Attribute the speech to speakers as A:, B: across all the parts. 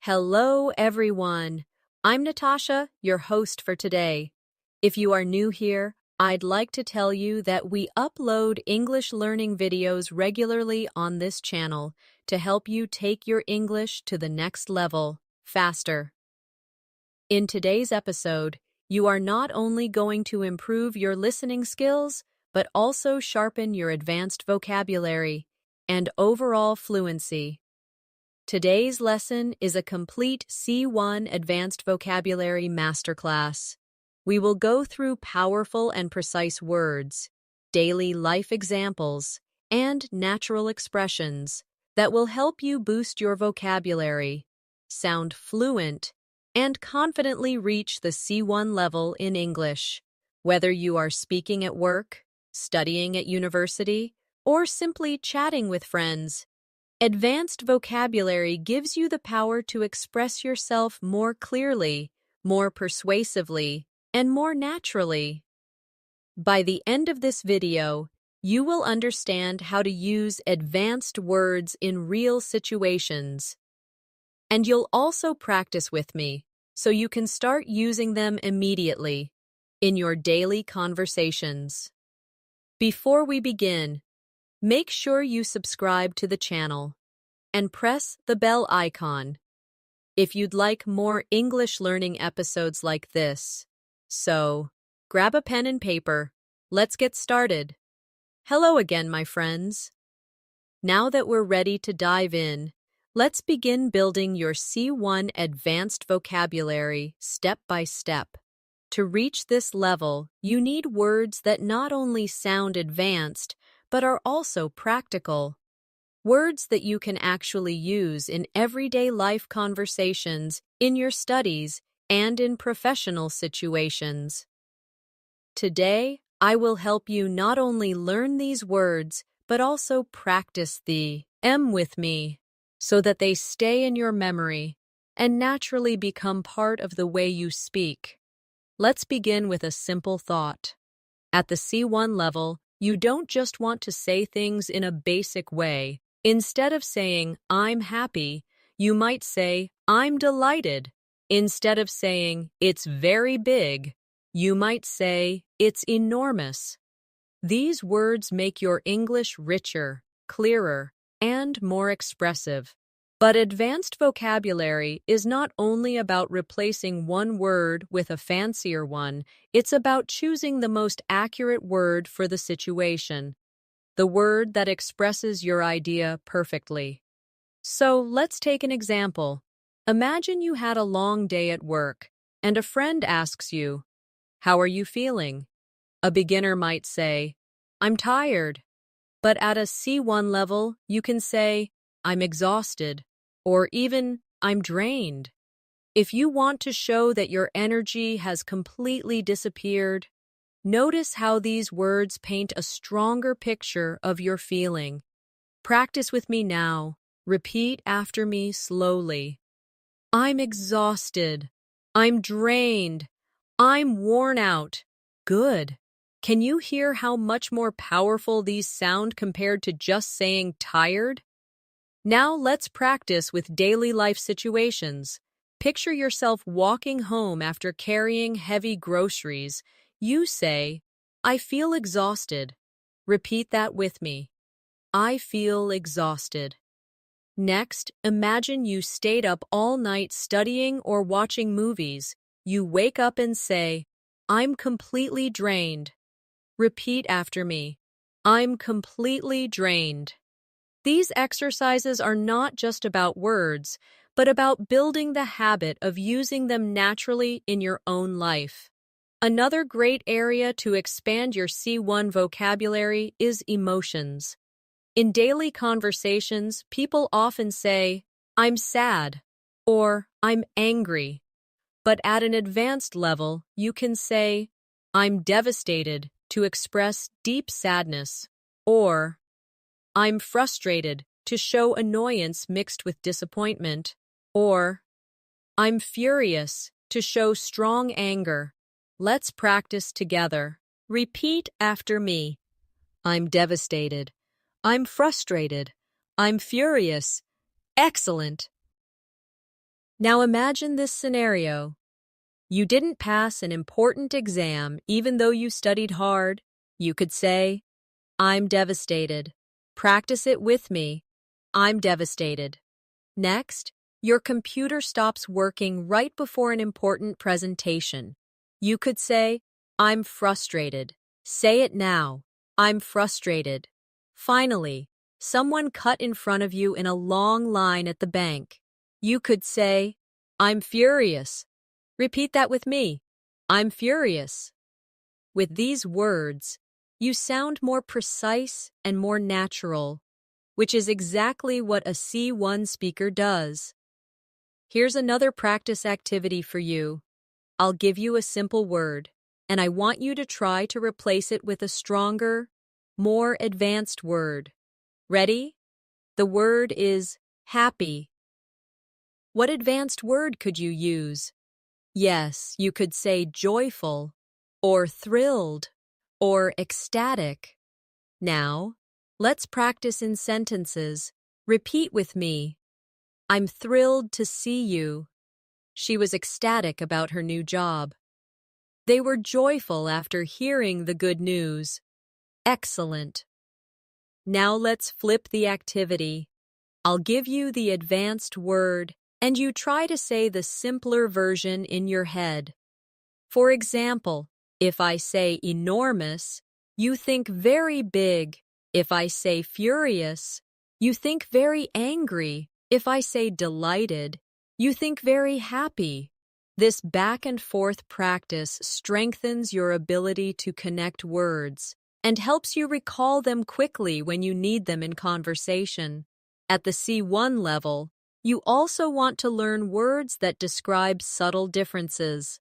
A: Hello, everyone. I'm Natasha, your host for today. If you are new here, I'd like to tell you that we upload English learning videos regularly on this channel to help you take your English to the next level, faster. In today's episode, you are not only going to improve your listening skills, but also sharpen your advanced vocabulary and overall fluency. Today's lesson is a complete C1 Advanced Vocabulary Masterclass. We will go through powerful and precise words, daily life examples, and natural expressions that will help you boost your vocabulary, sound fluent, and confidently reach the C1 level in English. Whether you are speaking at work, studying at university, or simply chatting with friends, advanced vocabulary gives you the power to express yourself more clearly, more persuasively, and more naturally. By the end of this video, you will understand how to use advanced words in real situations. And you'll also practice with me, so you can start using them immediately in your daily conversations. Before we begin, make sure you subscribe to the channel and press the bell icon if you'd like more English learning episodes like this. So, grab a pen and paper. Let's get started. Hello again, my friends. Now that we're ready to dive in, let's begin building your C1 advanced vocabulary step by step. To reach this level, you need words that not only sound advanced, but are also practical. Words that you can actually use in everyday life conversations, in your studies, and in professional situations. Today, I will help you not only learn these words, but also practice the M with me, so that they stay in your memory and naturally become part of the way you speak. Let's begin with a simple thought. At the C1 level, you don't just want to say things in a basic way. Instead of saying, I'm happy, you might say, I'm delighted. Instead of saying, it's very big, you might say, it's enormous. These words make your English richer, clearer, and more expressive. But advanced vocabulary is not only about replacing one word with a fancier one, it's about choosing the most accurate word for the situation, the word that expresses your idea perfectly. So let's take an example. Imagine you had a long day at work, and a friend asks you, "How are you feeling?" A beginner might say, "I'm tired." But at a C1 level, you can say, "I'm exhausted," or even, "I'm drained." If you want to show that your energy has completely disappeared, notice how these words paint a stronger picture of your feeling. Practice with me now. Repeat after me slowly. I'm exhausted. I'm drained. I'm worn out. Good. Can you hear how much more powerful these sound compared to just saying tired? Now let's practice with daily life situations. Picture yourself walking home after carrying heavy groceries. You say, I feel exhausted. Repeat that with me. I feel exhausted. Next, imagine you stayed up all night studying or watching movies. You wake up and say, I'm completely drained. Repeat after me. I'm completely drained. These exercises are not just about words, but about building the habit of using them naturally in your own life. Another great area to expand your C1 vocabulary is emotions. In daily conversations, people often say, I'm sad, or I'm angry. But at an advanced level, you can say, I'm devastated to express deep sadness, or I'm frustrated to show annoyance mixed with disappointment, or I'm furious to show strong anger. Let's practice together. Repeat after me. I'm devastated. I'm frustrated. I'm furious. Excellent. Now imagine this scenario. You didn't pass an important exam even though you studied hard. You could say, I'm devastated. Practice it with me. I'm devastated. Next, your computer stops working right before an important presentation. You could say, I'm frustrated. Say it now. I'm frustrated. Finally, someone cut in front of you in a long line at the bank. You could say, I'm furious. Repeat that with me. I'm furious. With these words, you sound more precise and more natural, which is exactly what a C1 speaker does. Here's another practice activity for you. I'll give you a simple word, and I want you to try to replace it with a stronger, more advanced word. Ready? The word is happy. What advanced word could you use? Yes, you could say joyful, or thrilled, or ecstatic. Now, let's practice in sentences. Repeat with me. I'm thrilled to see you. She was ecstatic about her new job. They were joyful after hearing the good news. Excellent. Now let's flip the activity. I'll give you the advanced word, and you try to say the simpler version in your head. For example, if I say enormous, you think very big. If I say furious, you think very angry. If I say delighted, you think very happy. This back and forth practice strengthens your ability to connect words and helps you recall them quickly when you need them in conversation. At the C1 level, you also want to learn words that describe subtle differences.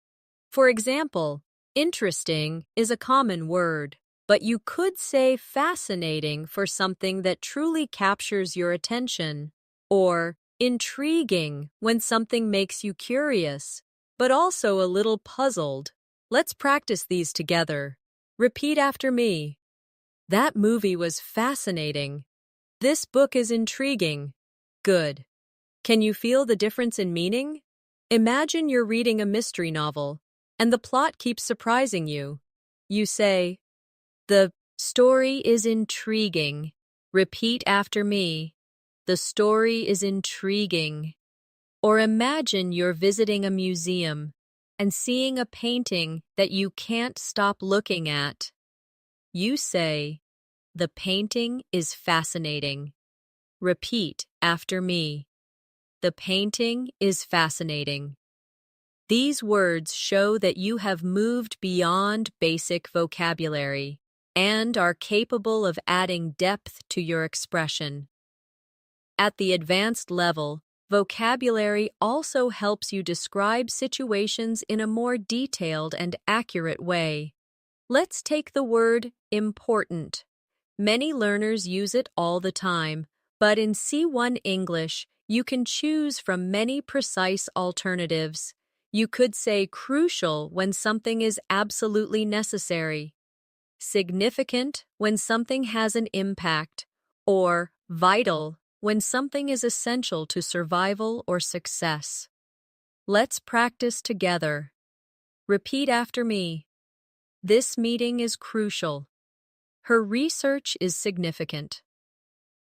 A: For example, interesting is a common word, but you could say fascinating for something that truly captures your attention, or intriguing when something makes you curious, but also a little puzzled. Let's practice these together. Repeat after me. That movie was fascinating. This book is intriguing. Good. Can you feel the difference in meaning? Imagine you're reading a mystery novel, and the plot keeps surprising you. You say, the story is intriguing. Repeat after me. The story is intriguing. Or imagine you're visiting a museum and seeing a painting that you can't stop looking at. You say, the painting is fascinating. Repeat after me. The painting is fascinating. These words show that you have moved beyond basic vocabulary and are capable of adding depth to your expression. At the advanced level, vocabulary also helps you describe situations in a more detailed and accurate way. Let's take the word important. Many learners use it all the time, but in C1 English, you can choose from many precise alternatives. You could say crucial when something is absolutely necessary, significant when something has an impact, or vital when something is essential to survival or success. Let's practice together. Repeat after me. This meeting is crucial. Her research is significant.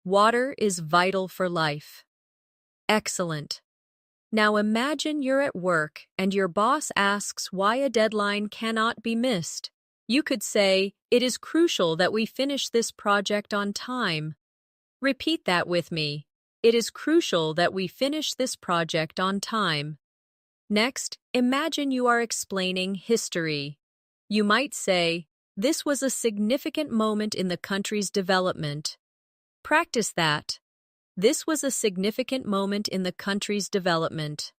A: Water is vital for life. Excellent. Now imagine you're at work and your boss asks why a deadline cannot be missed. You could say, it is crucial that we finish this project on time. Repeat that with me. It is crucial that we finish this project on time. Next, imagine you are explaining history. You might say, this was a significant moment in the country's development. Practice that. This was a significant moment in the country's development.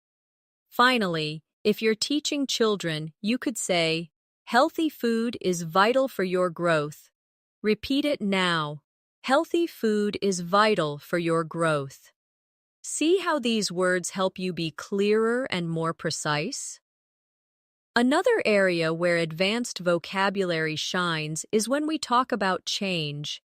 A: Finally, if you're teaching children, you could say, healthy food is vital for your growth. Repeat it now. Healthy food is vital for your growth. See how these words help you be clearer and more precise? Another area where advanced vocabulary shines is when we talk about change.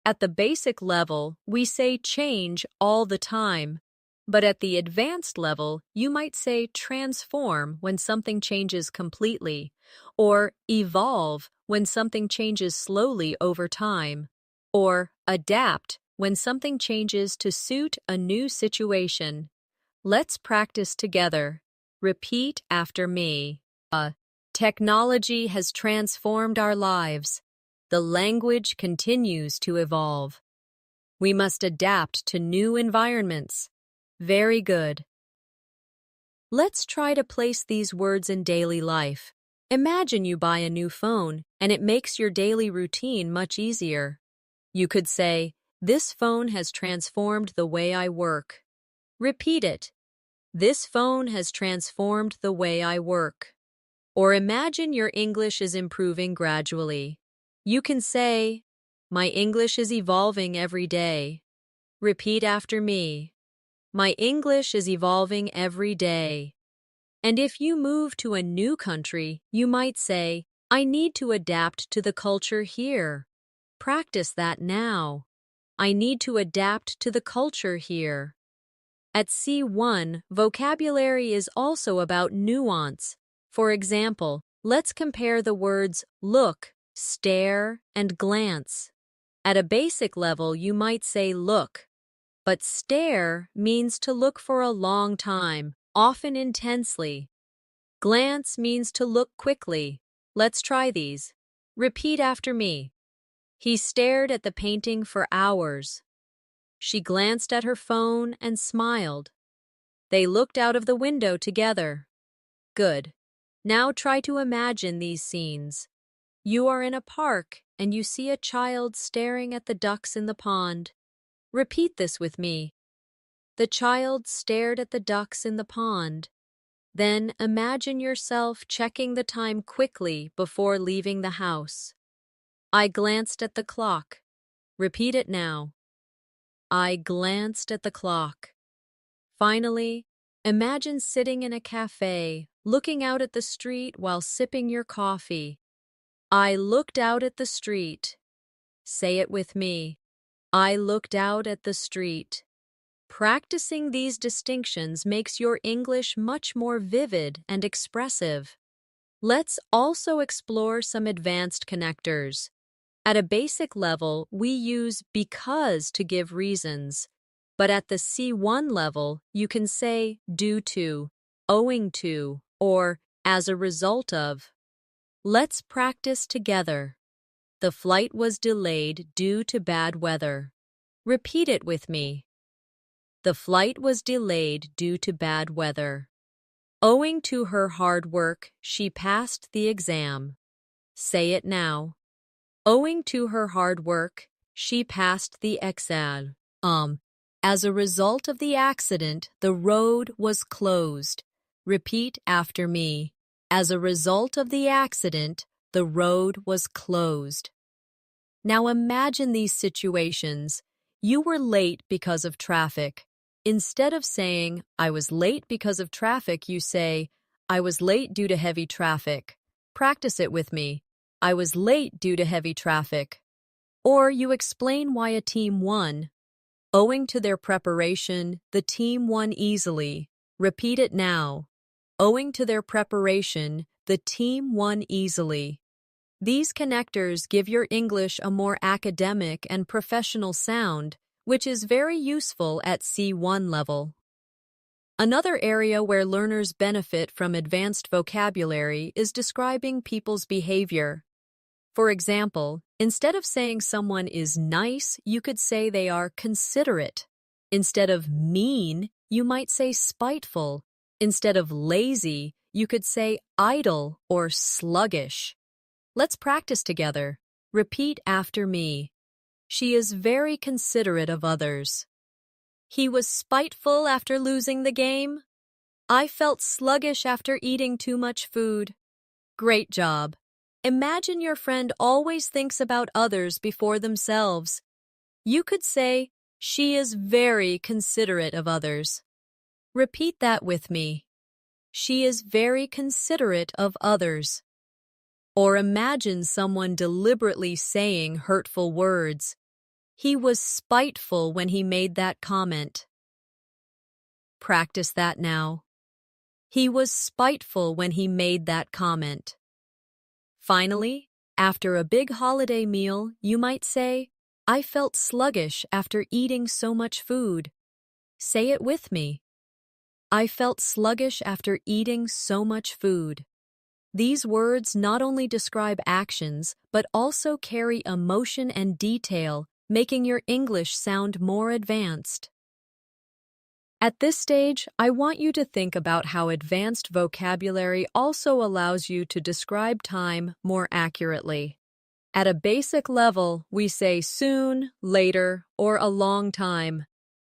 A: At the basic level, we say change all the time. But at the advanced level, you might say transform when something changes completely, or evolve when something changes slowly over time, or adapt when something changes to suit a new situation. Let's practice together. Repeat after me. Technology has transformed our lives. The language continues to evolve. We must adapt to new environments. Very good. Let's try to place these words in daily life. Imagine you buy a new phone, and it makes your daily routine much easier. You could say, "This phone has transformed the way I work." Repeat it. This phone has transformed the way I work. Or imagine your English is improving gradually. You can say, "My English is evolving every day." Repeat after me. My English is evolving every day. And if you move to a new country, you might say, "I need to adapt to the culture here." Practice that now. I need to adapt to the culture here. At C1, vocabulary is also about nuance. For example, let's compare the words look, stare, and glance. At a basic level, you might say look, but stare means to look for a long time, often intensely. Glance means to look quickly. Let's try these. Repeat after me. He stared at the painting for hours. She glanced at her phone and smiled. They looked out of the window together. Good. Now try to imagine these scenes. You are in a park and you see a child staring at the ducks in the pond. Repeat this with me. The child stared at the ducks in the pond. Then imagine yourself checking the time quickly before leaving the house. I glanced at the clock. Repeat it now. I glanced at the clock. Finally, imagine sitting in a cafe, looking out at the street while sipping your coffee. I looked out at the street. Say it with me. I looked out at the street. Practicing these distinctions makes your English much more vivid and expressive. Let's also explore some advanced connectors. At a basic level, we use because to give reasons. But at the C1 level, you can say due to, owing to, or as a result of. Let's practice together. The flight was delayed due to bad weather. Repeat it with me. The flight was delayed due to bad weather. Owing to her hard work, she passed the exam. Say it now. Owing to her hard work, she passed the exam. As a result of the accident, the road was closed. Repeat after me. As a result of the accident, the road was closed. Now imagine these situations. You were late because of traffic. Instead of saying, "I was late because of traffic," you say, "I was late due to heavy traffic." Practice it with me. I was late due to heavy traffic. Or you explain why a team won. Owing to their preparation, the team won easily. Repeat it now. Owing to their preparation, the team won easily. These connectors give your English a more academic and professional sound, which is very useful at C1 level. Another area where learners benefit from advanced vocabulary is describing people's behavior. For example, instead of saying someone is nice, you could say they are considerate. Instead of mean, you might say spiteful. Instead of lazy, you could say idle or sluggish. Let's practice together. Repeat after me. She is very considerate of others. He was spiteful after losing the game. I felt sluggish after eating too much food. Great job. Imagine your friend always thinks about others before themselves. You could say, "She is very considerate of others." Repeat that with me. She is very considerate of others. Or imagine someone deliberately saying hurtful words. He was spiteful when he made that comment. Practice that now. He was spiteful when he made that comment. Finally, after a big holiday meal, you might say, I felt sluggish after eating so much food. Say it with me. I felt sluggish after eating so much food. These words not only describe actions, but also carry emotion and detail, making your English sound more advanced. At this stage, I want you to think about how advanced vocabulary also allows you to describe time more accurately. At a basic level, we say soon, later, or a long time.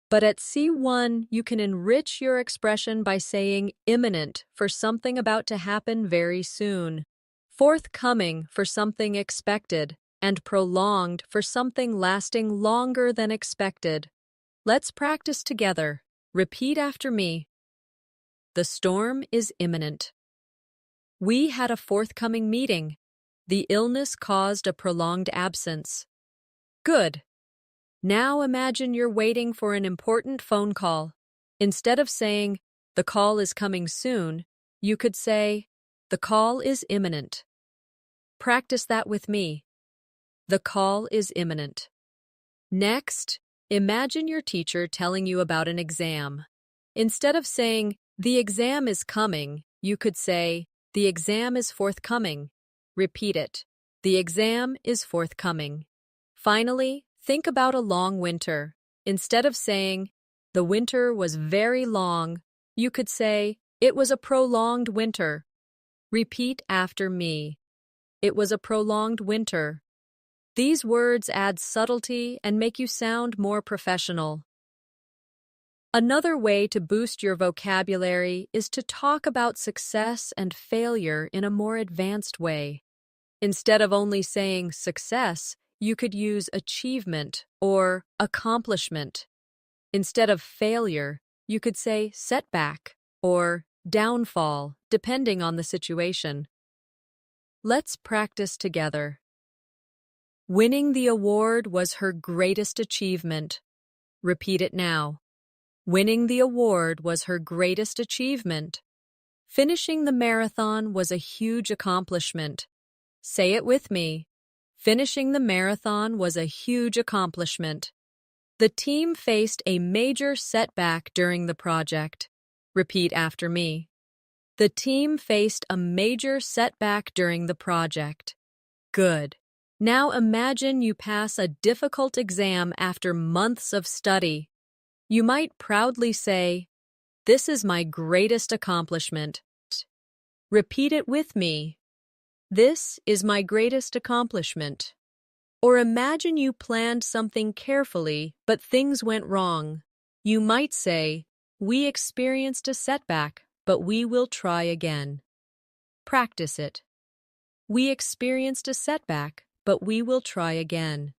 A: But at C1, you can enrich your expression by saying imminent for something about to happen very soon, forthcoming for something expected, and prolonged for something lasting longer than expected. Let's practice together. Repeat after me. The storm is imminent. We had a forthcoming meeting. The illness caused a prolonged absence. Good. Now imagine you're waiting for an important phone call. Instead of saying, the call is coming soon, you could say, the call is imminent. Practice that with me. The call is imminent. Next, imagine your teacher telling you about an exam. Instead of saying, the exam is coming, you could say, the exam is forthcoming. Repeat it. The exam is forthcoming. Finally, think about a long winter. Instead of saying, the winter was very long, you could say, it was a prolonged winter. Repeat after me. It was a prolonged winter. These words add subtlety and make you sound more professional. Another way to boost your vocabulary is to talk about success and failure in a more advanced way. Instead of only saying success, you could use achievement or accomplishment. Instead of failure, you could say setback or downfall, depending on the situation. Let's practice together. Winning the award was her greatest achievement. Repeat it now. Winning the award was her greatest achievement. Finishing the marathon was a huge accomplishment. Say it with me. Finishing the marathon was a huge accomplishment. The team faced a major setback during the project. Repeat after me. The team faced a major setback during the project. Good. Now imagine you pass a difficult exam after months of study. You might proudly say, "This is my greatest accomplishment." Repeat it with me. This is my greatest accomplishment. Or imagine you planned something carefully, but things went wrong. You might say, "We experienced a setback, but we will try again." Practice it. We experienced a setback, but we will try again.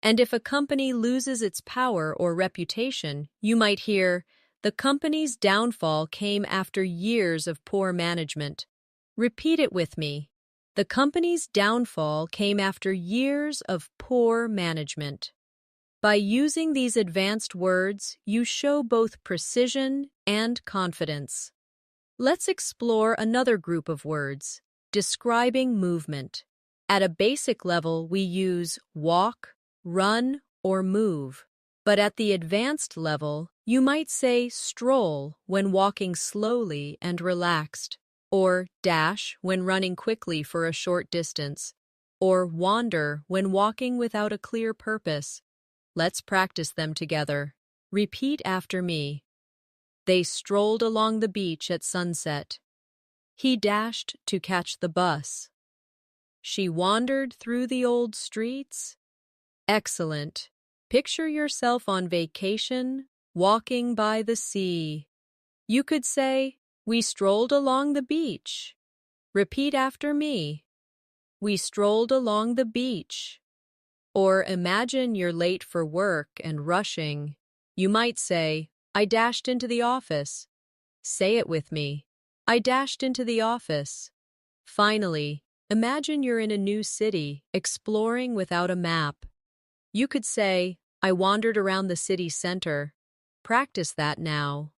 A: And if a company loses its power or reputation, you might hear, "The company's downfall came after years of poor management." Repeat it with me. The company's downfall came after years of poor management. By using these advanced words, you show both precision and confidence. Let's explore another group of words, describing movement. At a basic level, we use walk, run, or move. But at the advanced level, you might say stroll when walking slowly and relaxed, or dash when running quickly for a short distance, or wander when walking without a clear purpose. Let's practice them together. Repeat after me. They strolled along the beach at sunset. He dashed to catch the bus. She wandered through the old streets. Excellent. Picture yourself on vacation, walking by the sea. You could say, "We strolled along the beach." Repeat after me. We strolled along the beach. Or imagine you're late for work and rushing. You might say, "I dashed into the office." Say it with me. I dashed into the office. Finally, imagine you're in a new city, exploring without a map. You could say, "I wandered around the city center." Practice that now.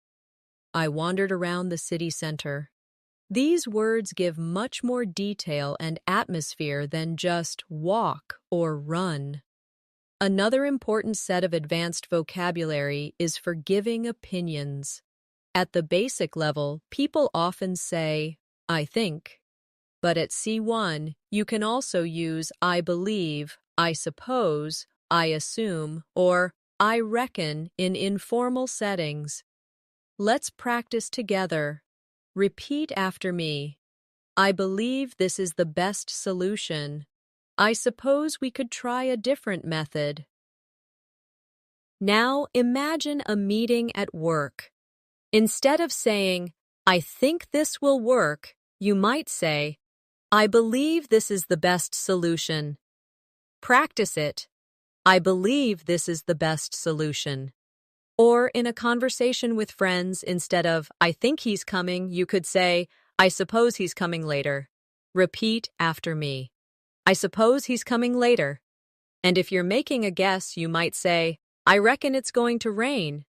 A: I wandered around the city center. These words give much more detail and atmosphere than just walk or run. Another important set of advanced vocabulary is for giving opinions. At the basic level, people often say, I think. But at C1, you can also use I believe, I suppose, I assume, or I reckon in informal settings. Let's practice together. Repeat after me. I believe this is the best solution. I suppose we could try a different method. Now imagine a meeting at work. Instead of saying, I think this will work, you might say, I believe this is the best solution. Practice it. I believe this is the best solution. Or in a conversation with friends, instead of, I think he's coming, you could say, I suppose he's coming later. Repeat after me. I suppose he's coming later. And if you're making a guess, you might say, I reckon it's going to rain.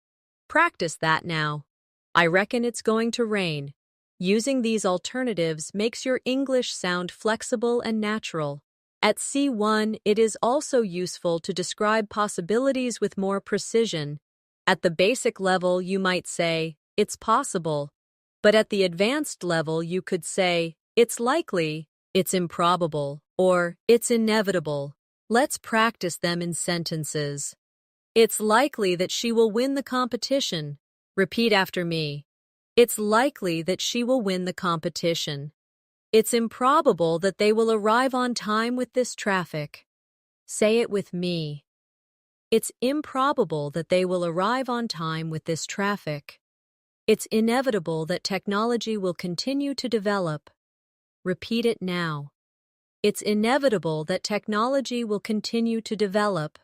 A: Practice that now. I reckon it's going to rain. Using these alternatives makes your English sound flexible and natural. At C1, it is also useful to describe possibilities with more precision. At the basic level, you might say, it's possible. But at the advanced level, you could say, it's likely, it's improbable, or it's inevitable. Let's practice them in sentences. It's likely that she will win the competition. Repeat after me. It's likely that she will win the competition. It's improbable that they will arrive on time with this traffic. Say it with me. It's improbable that they will arrive on time with this traffic. It's inevitable that technology will continue to develop. Repeat it now. It's inevitable that technology will continue to develop.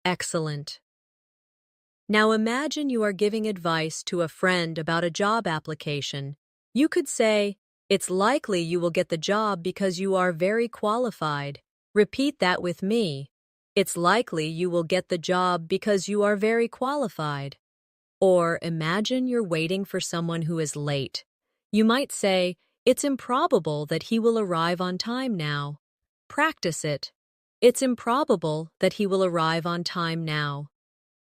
A: Excellent. Now imagine you are giving advice to a friend about a job application. You could say, it's likely you will get the job because you are very qualified. Repeat that with me. It's likely you will get the job because you are very qualified. Or imagine you're waiting for someone who is late. You might say, it's improbable that he will arrive on time now. Practice it. It's improbable that he will arrive on time now.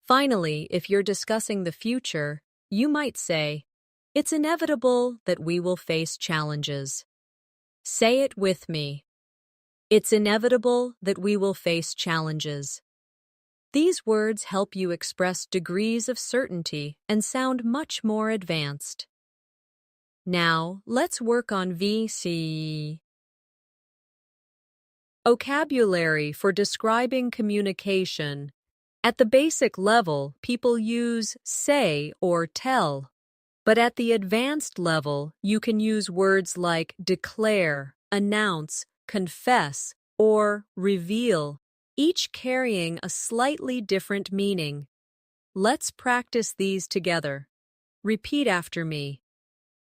A: Finally, if you're discussing the future, you might say, it's inevitable that we will face challenges. Say it with me. It's inevitable that we will face challenges. These words help you express degrees of certainty and sound much more advanced. Now, let's work on VC. Vocabulary for describing communication. At the basic level, people use say or tell. But at the advanced level, you can use words like declare, announce, confess, or reveal, each carrying a slightly different meaning. Let's practice these together. Repeat after me.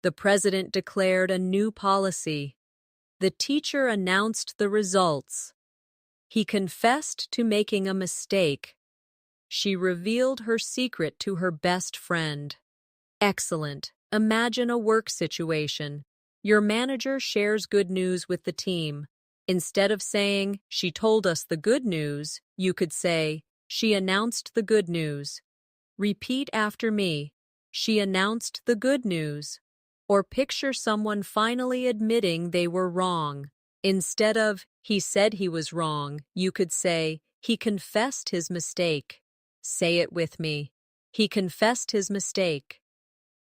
A: The president declared a new policy. The teacher announced the results. He confessed to making a mistake. She revealed her secret to her best friend. Excellent. Imagine a work situation. Your manager shares good news with the team. Instead of saying, she told us the good news, you could say, she announced the good news. Repeat after me. She announced the good news. Or picture someone finally admitting they were wrong. Instead of, he said he was wrong, you could say, he confessed his mistake. Say it with me. He confessed his mistake.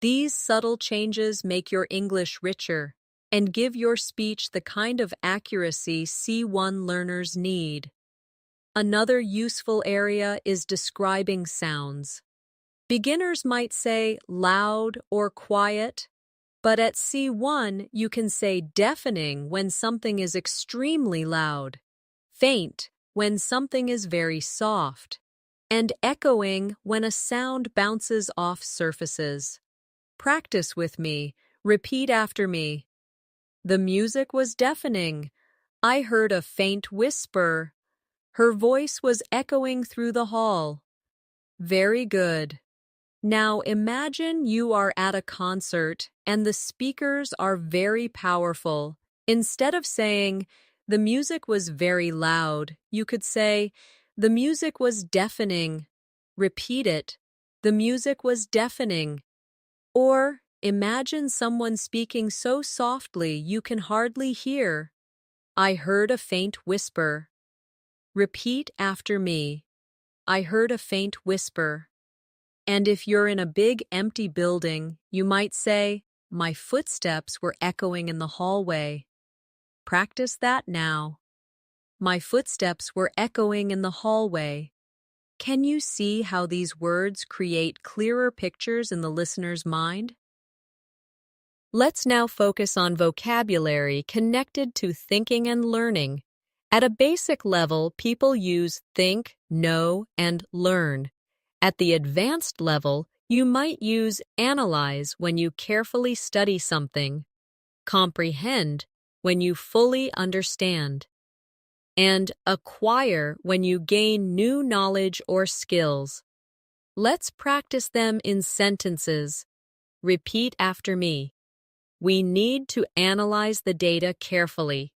A: These subtle changes make your English richer and give your speech the kind of accuracy C1 learners need. Another useful area is describing sounds. Beginners might say loud or quiet, but at C1 you can say deafening when something is extremely loud, faint when something is very soft, and echoing when a sound bounces off surfaces. Practice with me. Repeat after me. The music was deafening. I heard a faint whisper. Her voice was echoing through the hall. Very good. Now imagine you are at a concert and the speakers are very powerful. Instead of saying, "The music was very loud," you could say, "The music was deafening." Repeat it. "The music was deafening." Or imagine someone speaking so softly you can hardly hear. "I heard a faint whisper." Repeat after me. "I heard a faint whisper." And if you're in a big empty building, you might say, "My footsteps were echoing in the hallway." Practice that now. My footsteps were echoing in the hallway. Can you see how these words create clearer pictures in the listener's mind? Let's now focus on vocabulary connected to thinking and learning. At a basic level, people use think, know, and learn. At the advanced level, you might use analyze when you carefully study something, comprehend when you fully understand, and acquire when you gain new knowledge or skills. Let's practice them in sentences. Repeat after me. We need to analyze the data carefully.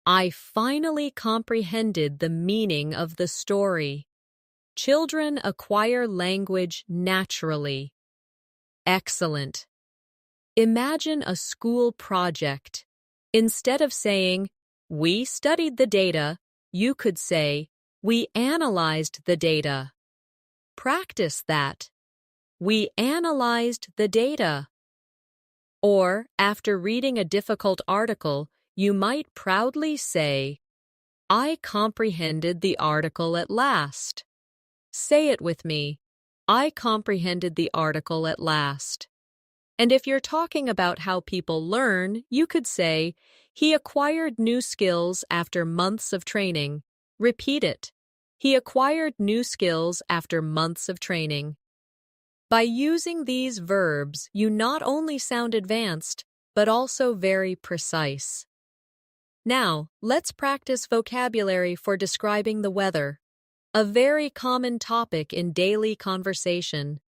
A: I finally comprehended the meaning of the story. Children acquire language naturally. Excellent. Imagine a school project. Instead of saying, "We studied the data," you could say, "We analyzed the data." Practice that. We analyzed the data. Or, after reading a difficult article, you might proudly say, "I comprehended the article at last." Say it with me. I comprehended the article at last. And if you're talking about how people learn, you could say, "He acquired new skills after months of training." Repeat it. He acquired new skills after months of training. By using these verbs, you not only sound advanced, but also very precise. Now, let's practice vocabulary for describing the weather. A very common topic in daily conversation.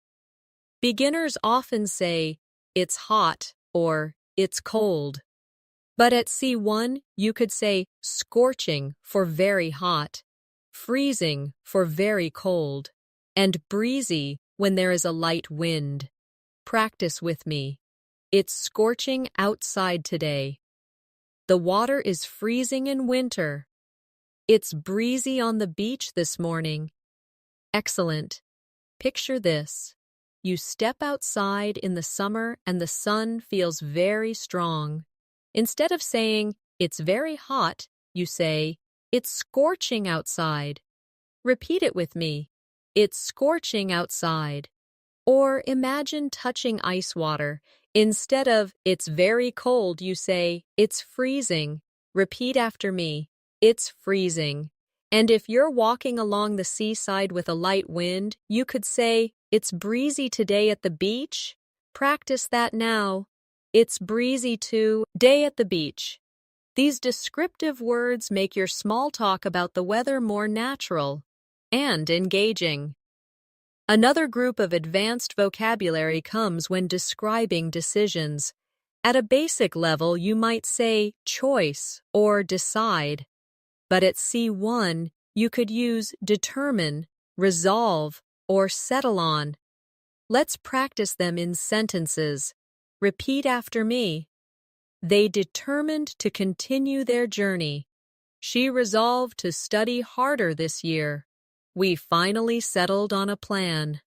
A: Beginners often say, "It's hot," or "It's cold." But at C1, you could say scorching for very hot, freezing for very cold, and breezy when there is a light wind. Practice with me. It's scorching outside today. The water is freezing in winter. It's breezy on the beach this morning. Excellent. Picture this. You step outside in the summer and the sun feels very strong. Instead of saying, "It's very hot," you say, "It's scorching outside." Repeat it with me. It's scorching outside. Or imagine touching ice water. Instead of, "It's very cold," you say, "It's freezing." Repeat after me. It's freezing. And if you're walking along the seaside with a light wind, you could say, "It's breezy today at the beach." Practice that now. It's breezy today at the beach. These descriptive words make your small talk about the weather more natural and engaging. Another group of advanced vocabulary comes when describing decisions. At a basic level, you might say choice or decide. But at C1, you could use determine, resolve, or settle on. Let's practice them in sentences. Repeat after me. They determined to continue their journey. She resolved to study harder this year. We finally settled on a plan.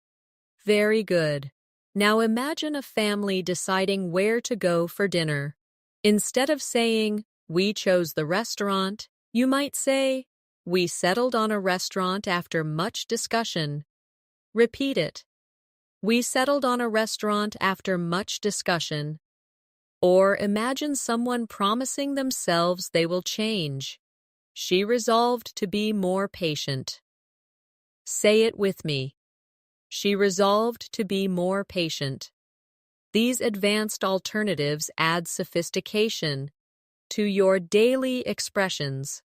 A: Very good. Now imagine a family deciding where to go for dinner. Instead of saying, "We chose the restaurant," you might say, "We settled on a restaurant after much discussion." Repeat it. We settled on a restaurant after much discussion. Or imagine someone promising themselves they will change. She resolved to be more patient. Say it with me. She resolved to be more patient. These advanced alternatives add sophistication to your daily expressions.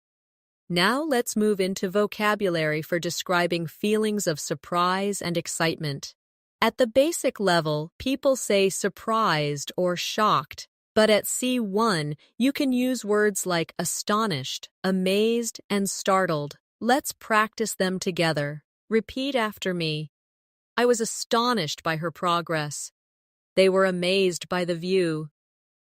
A: Now let's move into vocabulary for describing feelings of surprise and excitement. At the basic level, people say surprised or shocked, but at C1, you can use words like astonished, amazed, and startled. Let's practice them together. Repeat after me. I was astonished by her progress. They were amazed by the view.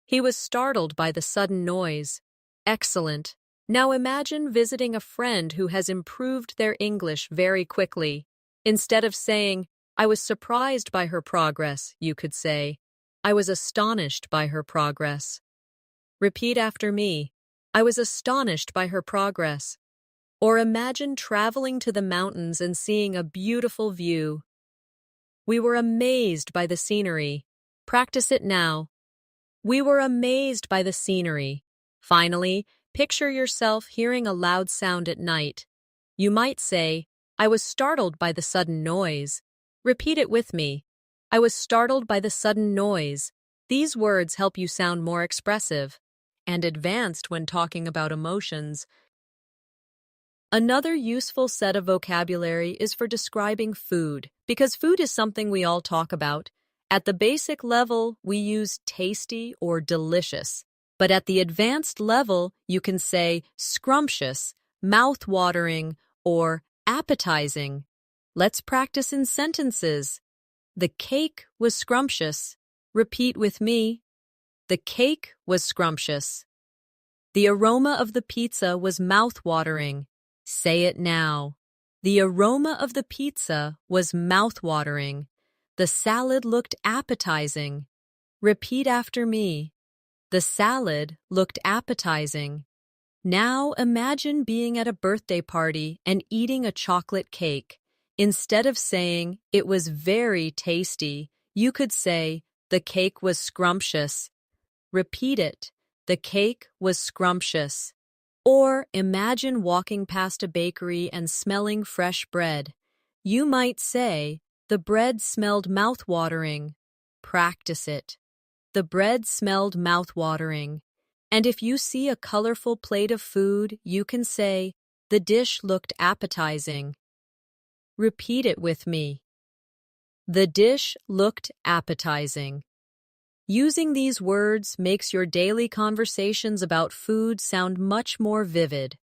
A: He was startled by the sudden noise. Excellent. Now imagine visiting a friend who has improved their English very quickly. Instead of saying, I was surprised by her progress, you could say, I was astonished by her progress. Repeat after me. I was astonished by her progress. Or imagine traveling to the mountains and seeing a beautiful view. We were amazed by the scenery. Practice it now. We were amazed by the scenery. Finally, picture yourself hearing a loud sound at night. You might say, I was startled by the sudden noise. Repeat it with me. I was startled by the sudden noise. These words help you sound more expressive and advanced when talking about emotions. Another useful set of vocabulary is for describing food, because food is something we all talk about. At the basic level, we use tasty or delicious. But at the advanced level, you can say scrumptious, mouth-watering, or appetizing. Let's practice in sentences. The cake was scrumptious. Repeat with me. The cake was scrumptious. The aroma of the pizza was mouth-watering. Say it now. The aroma of the pizza was mouth-watering. The salad looked appetizing. Repeat after me. The salad looked appetizing. Now imagine being at a birthday party and eating a chocolate cake. Instead of saying, it was very tasty, you could say, the cake was scrumptious. Repeat it. The cake was scrumptious. Or imagine walking past a bakery and smelling fresh bread. You might say, the bread smelled mouth-watering. Practice it. The bread smelled mouth-watering. And if you see a colorful plate of food, you can say, the dish looked appetizing. Repeat it with me. The dish looked appetizing. Using these words makes your daily conversations about food sound much more vivid.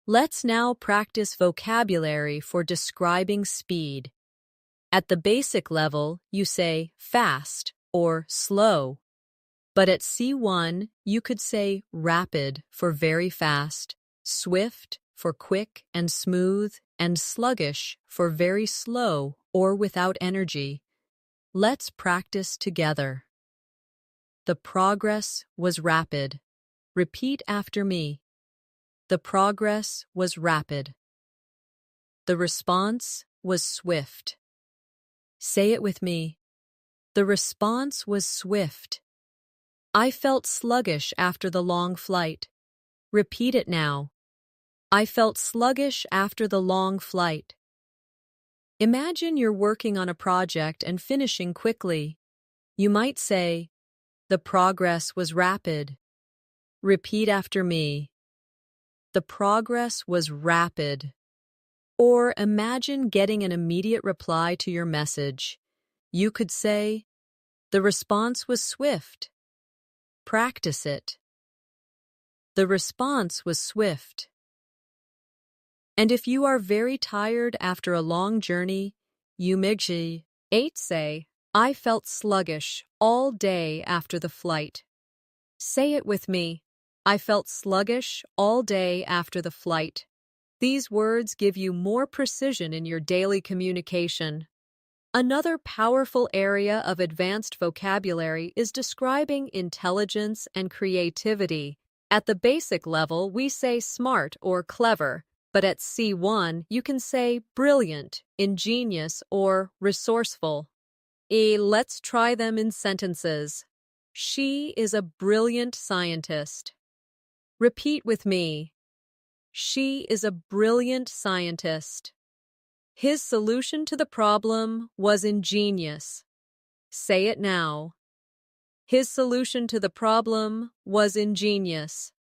A: Let's now practice vocabulary for describing speed. At the basic level, you say fast or slow. But at C1, you could say rapid for very fast, swift for quick and smooth, and sluggish for very slow or without energy. Let's practice together. The progress was rapid. Repeat after me. The progress was rapid. The response was swift. Say it with me. The response was swift. I felt sluggish after the long flight. Repeat it now. I felt sluggish after the long flight. Imagine you're working on a project and finishing quickly. You might say, the progress was rapid. Repeat after me. The progress was rapid. Or imagine getting an immediate reply to your message. You could say, the response was swift. Practice it. The response was swift. And if you are very tired after a long journey, you may say, I felt sluggish all day after the flight. Say it with me. I felt sluggish all day after the flight. These words give you more precision in your daily communication. Another powerful area of advanced vocabulary is describing intelligence and creativity. At the basic level, we say smart or clever, but at C1, you can say brilliant, ingenious, or resourceful. Let's try them in sentences. She is a brilliant scientist. Repeat with me. She is a brilliant scientist. His solution to the problem was ingenious. Say it now. His solution to the problem was ingenious.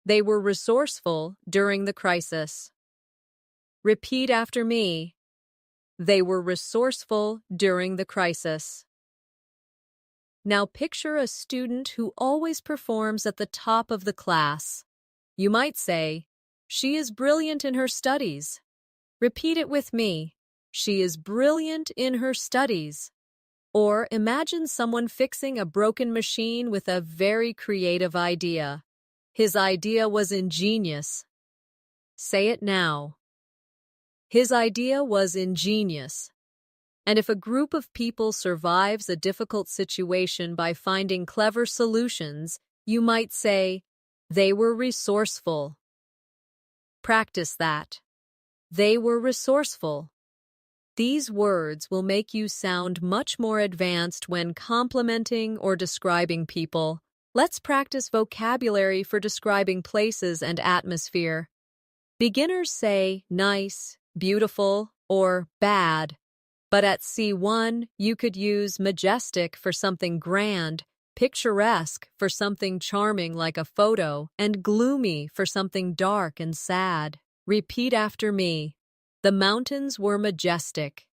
A: They were resourceful during the crisis. Repeat after me. They were resourceful during the crisis. Now picture a student who always performs at the top of the class. You might say, "She is brilliant in her studies." Repeat it with me. She is brilliant in her studies. Or imagine someone fixing a broken machine with a very creative idea. His idea was ingenious. Say it now. His idea was ingenious. And if a group of people survives a difficult situation by finding clever solutions, you might say, they were resourceful. Practice that. They were resourceful. These words will make you sound much more advanced when complimenting or describing people. Let's practice vocabulary for describing places and atmosphere. Beginners say nice, beautiful, or bad. But at C1, you could use majestic for something grand, picturesque for something charming like a photo, and gloomy for something dark and sad. Repeat after me. The mountains were majestic.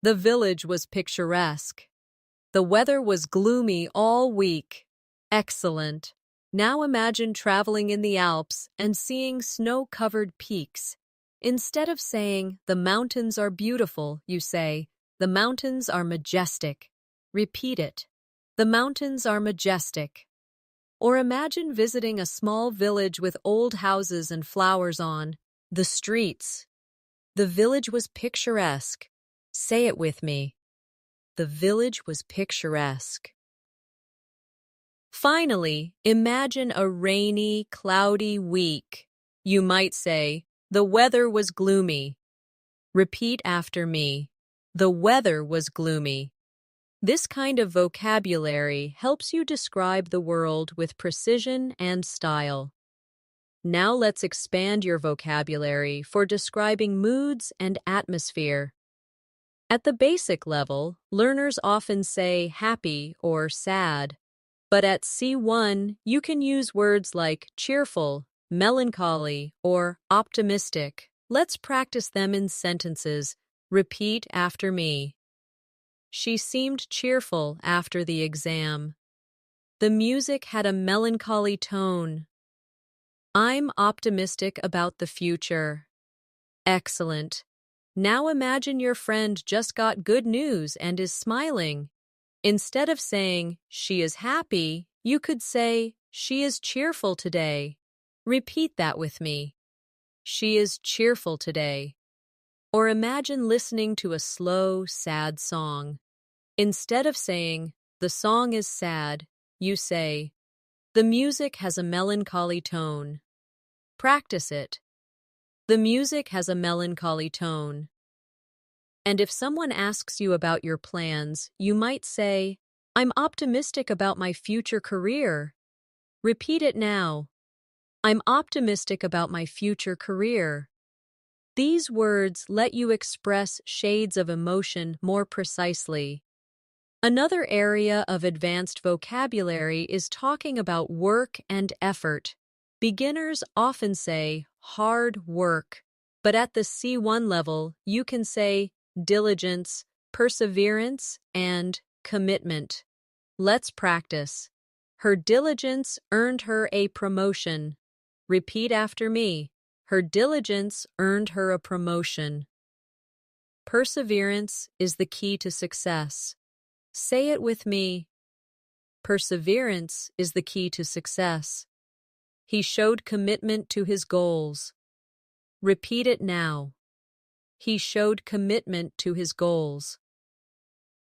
A: The village was picturesque. The weather was gloomy all week. Excellent. Now imagine traveling in the Alps and seeing snow-covered peaks. Instead of saying, "The mountains are beautiful," you say, "The mountains are majestic." Repeat it. The mountains are majestic. Or imagine visiting a small village with old houses and flowers on the streets. The village was picturesque. Say it with me. The village was picturesque. Finally, imagine a rainy, cloudy week. You might say, "The weather was gloomy." Repeat after me. The weather was gloomy. This kind of vocabulary helps you describe the world with precision and style. Now let's expand your vocabulary for describing moods and atmosphere. At the basic level, learners often say happy or sad. But at C1, you can use words like cheerful, melancholy, or optimistic. Let's practice them in sentences. Repeat after me. She seemed cheerful after the exam. The music had a melancholy tone. I'm optimistic about the future. Excellent. Now imagine your friend just got good news and is smiling. Instead of saying, "She is happy," you could say, "She is cheerful today." Repeat that with me. She is cheerful today. Or imagine listening to a slow, sad song. Instead of saying, "The song is sad," you say, "The music has a melancholy tone." Practice it. The music has a melancholy tone. And if someone asks you about your plans, you might say, "I'm optimistic about my future career." Repeat it now. I'm optimistic about my future career. These words let you express shades of emotion more precisely. Another area of advanced vocabulary is talking about work and effort. Beginners often say hard work, but at the C1 level, you can say diligence, perseverance, and commitment. Let's practice. Her diligence earned her a promotion. Repeat after me. Her diligence earned her a promotion. Perseverance is the key to success. Say it with me. Perseverance is the key to success. He showed commitment to his goals. Repeat it now. He showed commitment to his goals.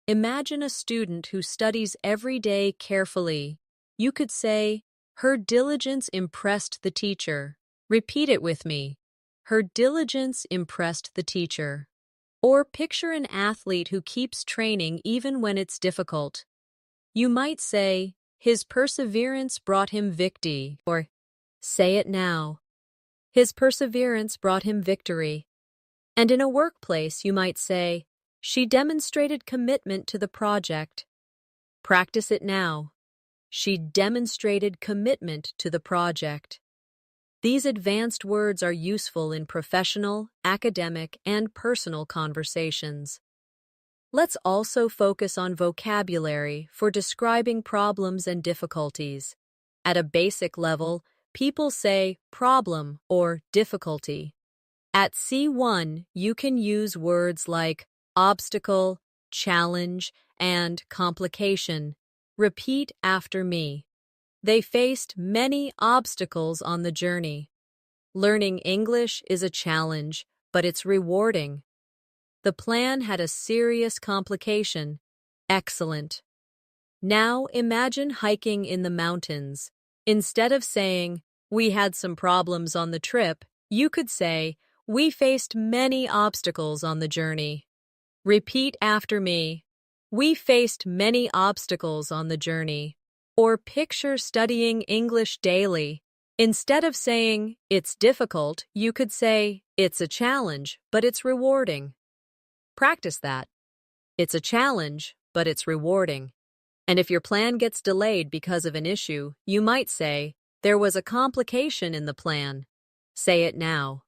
A: Imagine a student who studies every day carefully. You could say, "Her diligence impressed the teacher." Repeat it with me. Her diligence impressed the teacher. Or picture an athlete who keeps training even when it's difficult. You might say, "His perseverance brought him victory," or say it now. His perseverance brought him victory. And in a workplace, you might say, "She demonstrated commitment to the project." Practice it now. She demonstrated commitment to the project. These advanced words are useful in professional, academic, and personal conversations. Let's also focus on vocabulary for describing problems and difficulties. At a basic level, people say problem or difficulty. At C1, you can use words like obstacle, challenge, and complication. Repeat after me. They faced many obstacles on the journey. Learning English is a challenge, but it's rewarding. The plan had a serious complication. Excellent. Now imagine hiking in the mountains. Instead of saying, "We had some problems on the trip," you could say, "We faced many obstacles on the journey." Repeat after me. We faced many obstacles on the journey. Or picture studying English daily. Instead of saying, "It's difficult," you could say, "It's a challenge, but it's rewarding." Practice that. It's a challenge, but it's rewarding. And if your plan gets delayed because of an issue, you might say, "There was a complication in the plan." Say it now.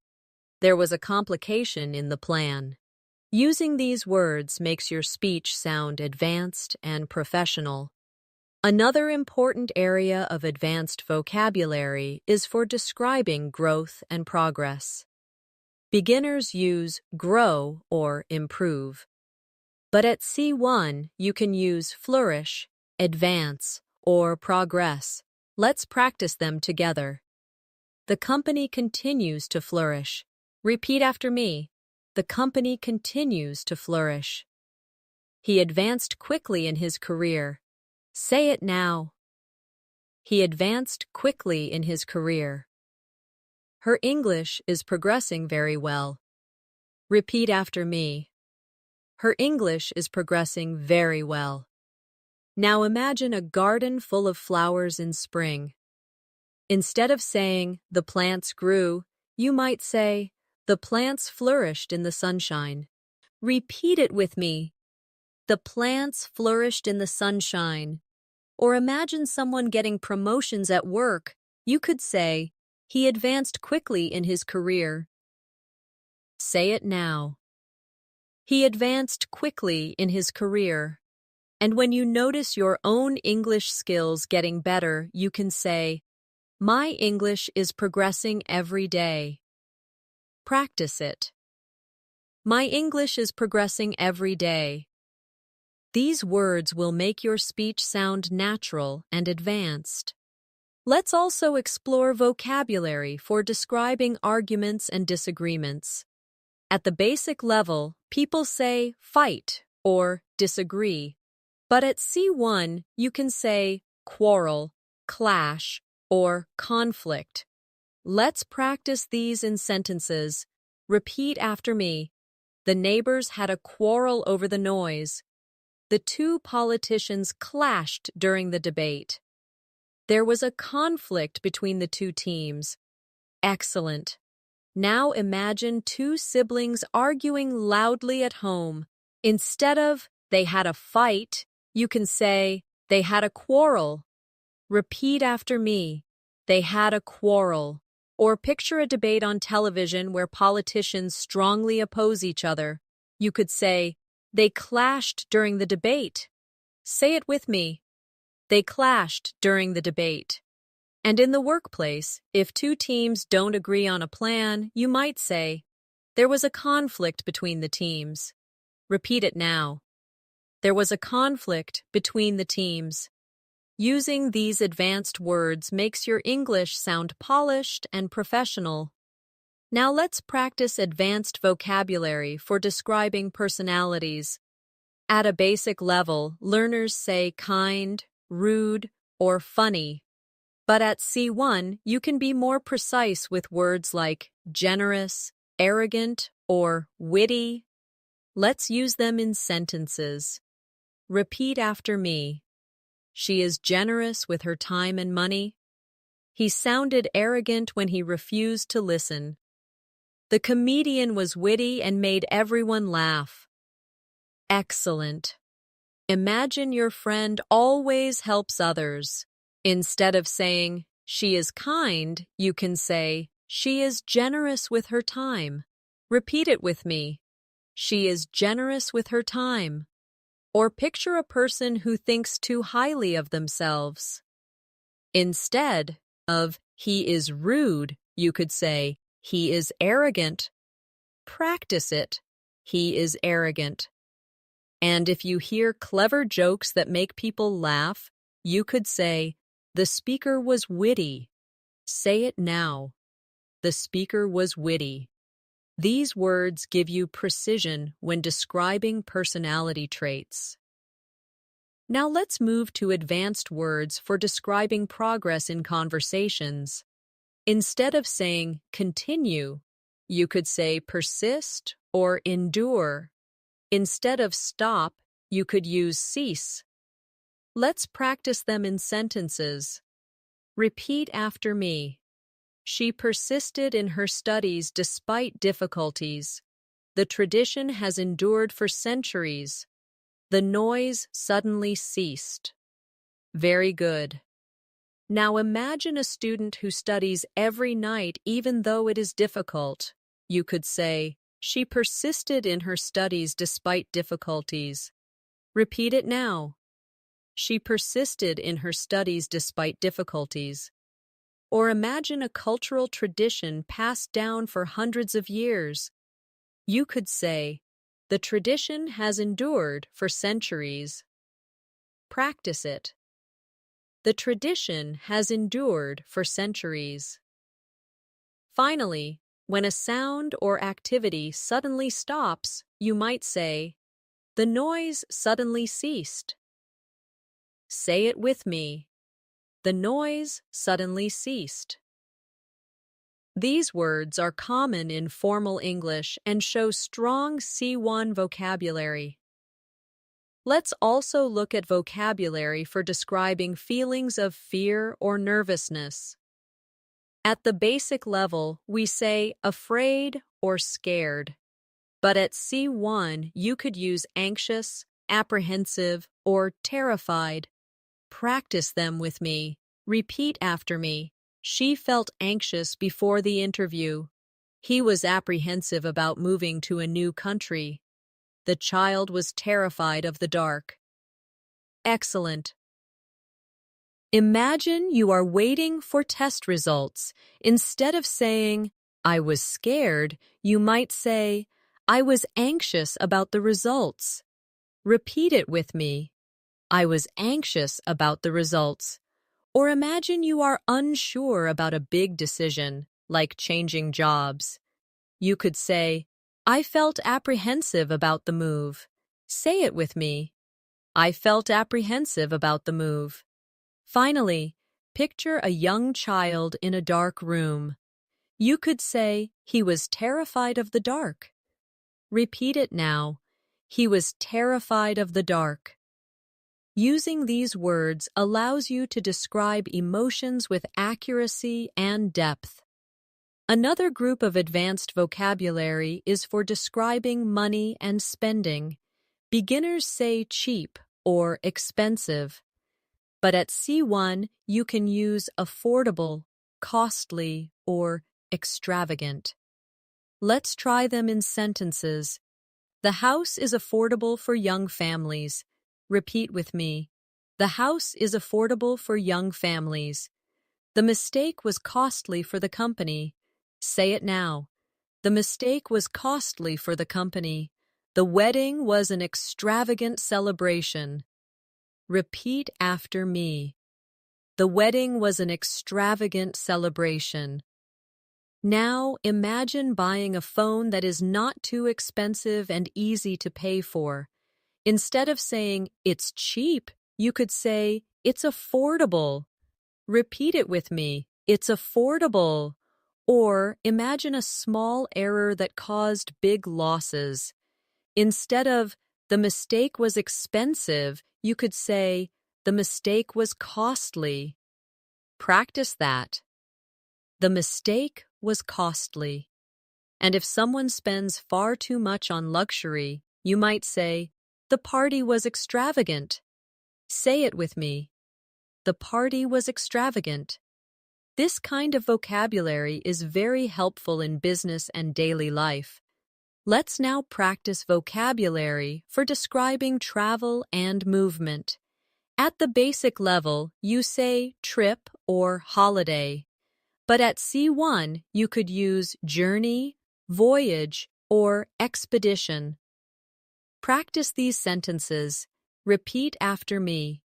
A: There was a complication in the plan. Using these words makes your speech sound advanced and professional. Another important area of advanced vocabulary is for describing growth and progress. Beginners use grow or improve. But at C1, you can use flourish, advance, or progress. Let's practice them together. The company continues to flourish. Repeat after me. The company continues to flourish. He advanced quickly in his career. Say it now. He advanced quickly in his career. Her English is progressing very well. Repeat after me. Her English is progressing very well. Now imagine a garden full of flowers in spring. Instead of saying, "The plants grew," you might say, "The plants flourished in the sunshine." Repeat it with me. The plants flourished in the sunshine. Or imagine someone getting promotions at work. You could say, "He advanced quickly in his career." Say it now. He advanced quickly in his career. And when you notice your own English skills getting better, you can say, "My English is progressing every day." Practice it. My English is progressing every day. These words will make your speech sound natural and advanced. Let's also explore vocabulary for describing arguments and disagreements. At the basic level, people say fight or disagree. But at C1, you can say quarrel, clash, or conflict. Let's practice these in sentences. Repeat after me. The neighbors had a quarrel over the noise. The two politicians clashed during the debate. There was a conflict between the two teams. Excellent. Now imagine two siblings arguing loudly at home. Instead of, "They had a fight," you can say, "They had a quarrel." Repeat after me. They had a quarrel. Or picture a debate on television where politicians strongly oppose each other. You could say, "They clashed during the debate." Say it with me. They clashed during the debate. And in the workplace, if two teams don't agree on a plan, you might say, "There was a conflict between the teams." Repeat it now. There was a conflict between the teams. Using these advanced words makes your English sound polished and professional. Now let's practice advanced vocabulary for describing personalities. At a basic level, learners say kind, rude, or funny. But at C1, you can be more precise with words like generous, arrogant, or witty. Let's use them in sentences. Repeat after me. She is generous with her time and money. He sounded arrogant when he refused to listen. The comedian was witty and made everyone laugh. Excellent. Imagine your friend always helps others. Instead of saying, "She is kind," you can say, "She is generous with her time." Repeat it with me. She is generous with her time. Or picture a person who thinks too highly of themselves. Instead of he is rude, you could say he is arrogant. Practice it. He is arrogant. And if you hear clever jokes that make people laugh, you could say, the speaker was witty. Say it now. The speaker was witty. These words give you precision when describing personality traits. Now let's move to advanced words for describing progress in conversations. Instead of saying continue, you could say persist or endure. Instead of stop, you could use cease. Let's practice them in sentences. Repeat after me. She persisted in her studies despite difficulties. The tradition has endured for centuries. The noise suddenly ceased. Very good. Now imagine a student who studies every night even though it is difficult. You could say, she persisted in her studies despite difficulties. Repeat it now. She persisted in her studies despite difficulties. Or imagine a cultural tradition passed down for hundreds of years. You could say, the tradition has endured for centuries. Practice it. The tradition has endured for centuries. Finally, when a sound or activity suddenly stops, you might say, the noise suddenly ceased. Say it with me. The noise suddenly ceased. These words are common in formal English and show strong C1 vocabulary. Let's also look at vocabulary for describing feelings of fear or nervousness. At the basic level, we say afraid or scared. But at C1, you could use anxious, apprehensive, or terrified. Practice them with me. Repeat after me. She felt anxious before the interview. He was apprehensive about moving to a new country. The child was terrified of the dark. Excellent. Imagine you are waiting for test results. Instead of saying, I was scared, you might say, I was anxious about the results. Repeat it with me. I was anxious about the results. Or imagine you are unsure about a big decision, like changing jobs. You could say, I felt apprehensive about the move. Say it with me. I felt apprehensive about the move. Finally, picture a young child in a dark room. You could say, he was terrified of the dark. Repeat it now. He was terrified of the dark. Using these words allows you to describe emotions with accuracy and depth. Another group of advanced vocabulary is for describing money and spending. Beginners say cheap or expensive. But at C1, you can use affordable, costly, or extravagant. Let's try them in sentences. The house is affordable for young families. Repeat with me. The house is affordable for young families. The mistake was costly for the company. Say it now. The mistake was costly for the company. The wedding was an extravagant celebration. Repeat after me. The wedding was an extravagant celebration. Now imagine buying a phone that is not too expensive and easy to pay for. Instead of saying, it's cheap, you could say, it's affordable. Repeat it with me. It's affordable. Or imagine a small error that caused big losses. Instead of, the mistake was expensive, you could say, the mistake was costly. Practice that. The mistake was costly. And if someone spends far too much on luxury, you might say, the party was extravagant. Say it with me. The party was extravagant. This kind of vocabulary is very helpful in business and daily life. Let's now practice vocabulary for describing travel and movement. At the basic level, you say trip or holiday. But at C1, you could use journey, voyage, or expedition. Practice these sentences. Repeat after me.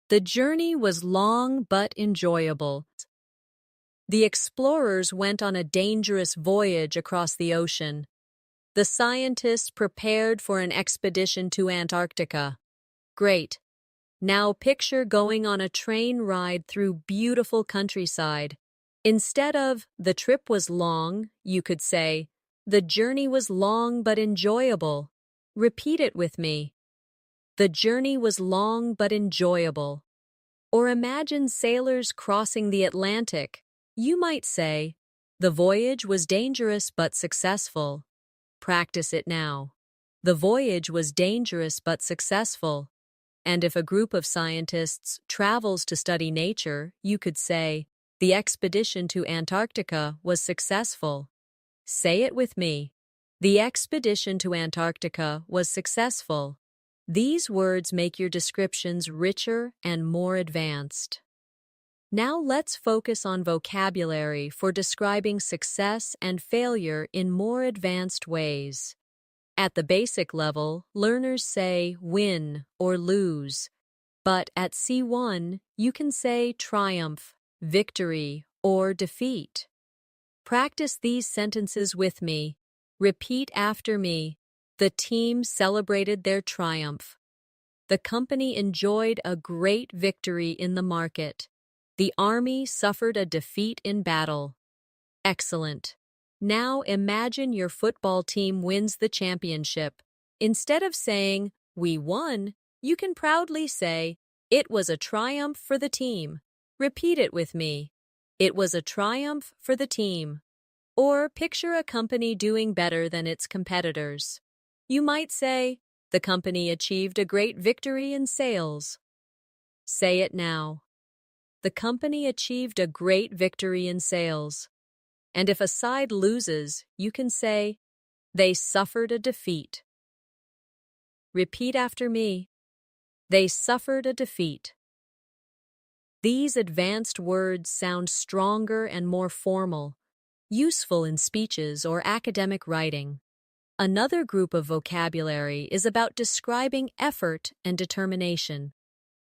A: The journey was long but enjoyable. The explorers went on a dangerous voyage across the ocean. The scientists prepared for an expedition to Antarctica. Great. Now picture going on a train ride through beautiful countryside. Instead of the trip was long, you could say, the journey was long but enjoyable. Repeat it with me. The journey was long but enjoyable. Or imagine sailors crossing the Atlantic. You might say, the voyage was dangerous but successful. Practice it now. The voyage was dangerous but successful. And if a group of scientists travels to study nature, you could say, the expedition to Antarctica was successful. Say it with me. The expedition to Antarctica was successful. These words make your descriptions richer and more advanced. Now let's focus on vocabulary for describing success and failure in more advanced ways. At the basic level, learners say win or lose. But at C1, you can say triumph, victory, or defeat. Practice these sentences with me. Repeat after me. The team celebrated their triumph. The company enjoyed a great victory in the market. The army suffered a defeat in battle. Excellent. Now imagine your football team wins the championship. Instead of saying, we won, you can proudly say, it was a triumph for the team. Repeat it with me. It was a triumph for the team. Or picture a company doing better than its competitors. You might say, the company achieved a great victory in sales. Say it now. The company achieved a great victory in sales. And if a side loses, you can say, they suffered a defeat. Repeat after me. They suffered a defeat. These advanced words sound stronger and more formal, useful in speeches or academic writing. Another group of vocabulary is about describing effort and determination.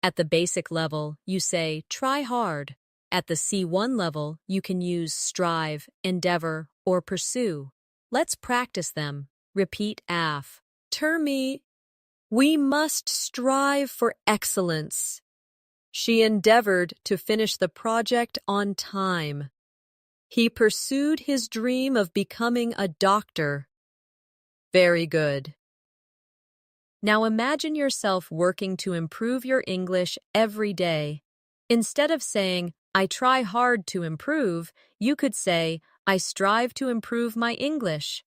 A: At the basic level, you say try hard. At the C1 level, you can use strive, endeavor, or pursue. Let's practice them. Repeat after me. We must strive for excellence. She endeavored to finish the project on time. He pursued his dream of becoming a doctor. Very good. Now imagine yourself working to improve your English every day. Instead of saying, I try hard to improve, you could say, I strive to improve my English.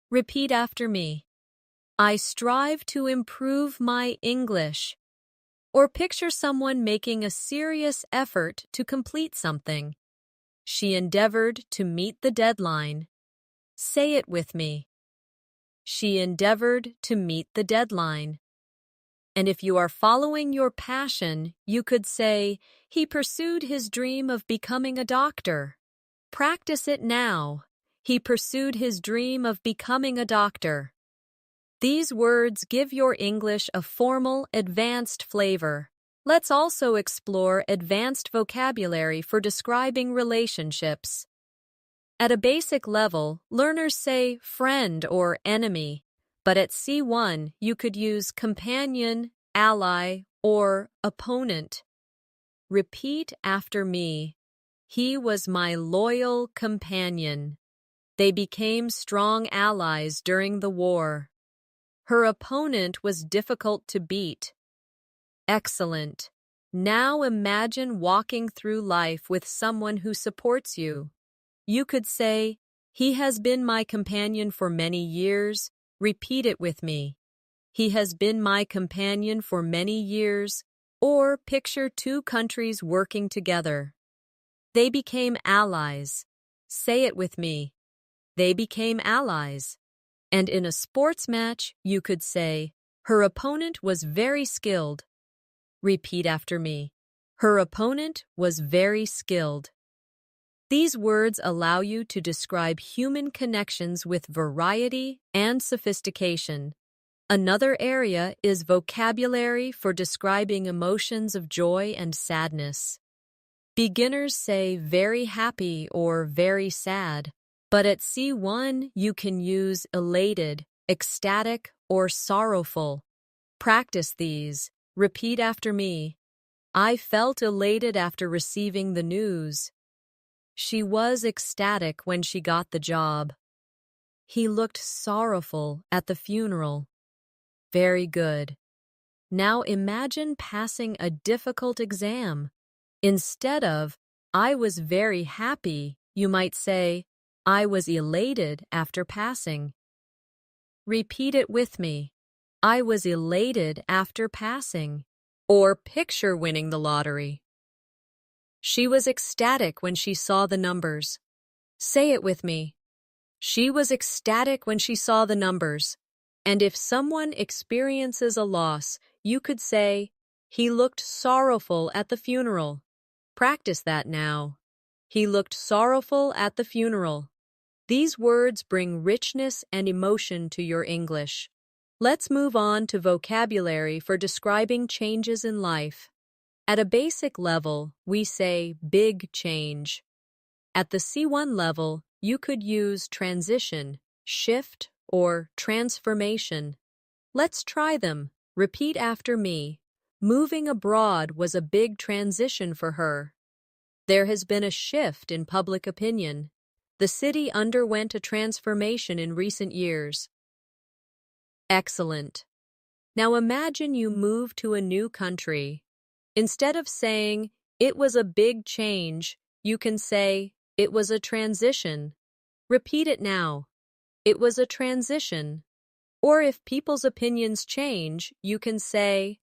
A: Repeat after me. I strive to improve my English. Or picture someone making a serious effort to complete something. She endeavored to meet the deadline. Say it with me. She endeavored to meet the deadline. And if you are following your passion, you could say, he pursued his dream of becoming a doctor. Practice it now. He pursued his dream of becoming a doctor. These words give your English a formal, advanced flavor. Let's also explore advanced vocabulary for describing relationships. At a basic level, learners say friend or enemy, but at C1, you could use companion, ally, or opponent. Repeat after me. He was my loyal companion. They became strong allies during the war. Her opponent was difficult to beat. Excellent. Now imagine walking through life with someone who supports you. You could say, he has been my companion for many years. Repeat it with me. He has been my companion for many years. Or picture two countries working together. They became allies. Say it with me. They became allies. And in a sports match, you could say, her opponent was very skilled. Repeat after me. Her opponent was very skilled. These words allow you to describe human connections with variety and sophistication. Another area is vocabulary for describing emotions of joy and sadness. Beginners say very happy or very sad, but at C1 you can use elated, ecstatic, or sorrowful. Practice these. Repeat after me. I felt elated after receiving the news. She was ecstatic when she got the job. He looked sorrowful at the funeral. Very good. Now imagine passing a difficult exam. Instead of, I was very happy, you might say, I was elated after passing. Repeat it with me. I was elated after passing. Or picture winning the lottery. She was ecstatic when she saw the numbers. Say it with me. She was ecstatic when she saw the numbers. And if someone experiences a loss, you could say, he looked sorrowful at the funeral. Practice that now. He looked sorrowful at the funeral. These words bring richness and emotion to your English. Let's move on to vocabulary for describing changes in life. At a basic level, we say big change. At the C1 level, you could use transition, shift, or transformation. Let's try them. Repeat after me. Moving abroad was a big transition for her. There has been a shift in public opinion. The city underwent a transformation in recent years. Excellent. Now imagine you move to a new country. Instead of saying, it was a big change, you can say, it was a transition. Repeat it now. It was a transition. Or if people's opinions change, you can say,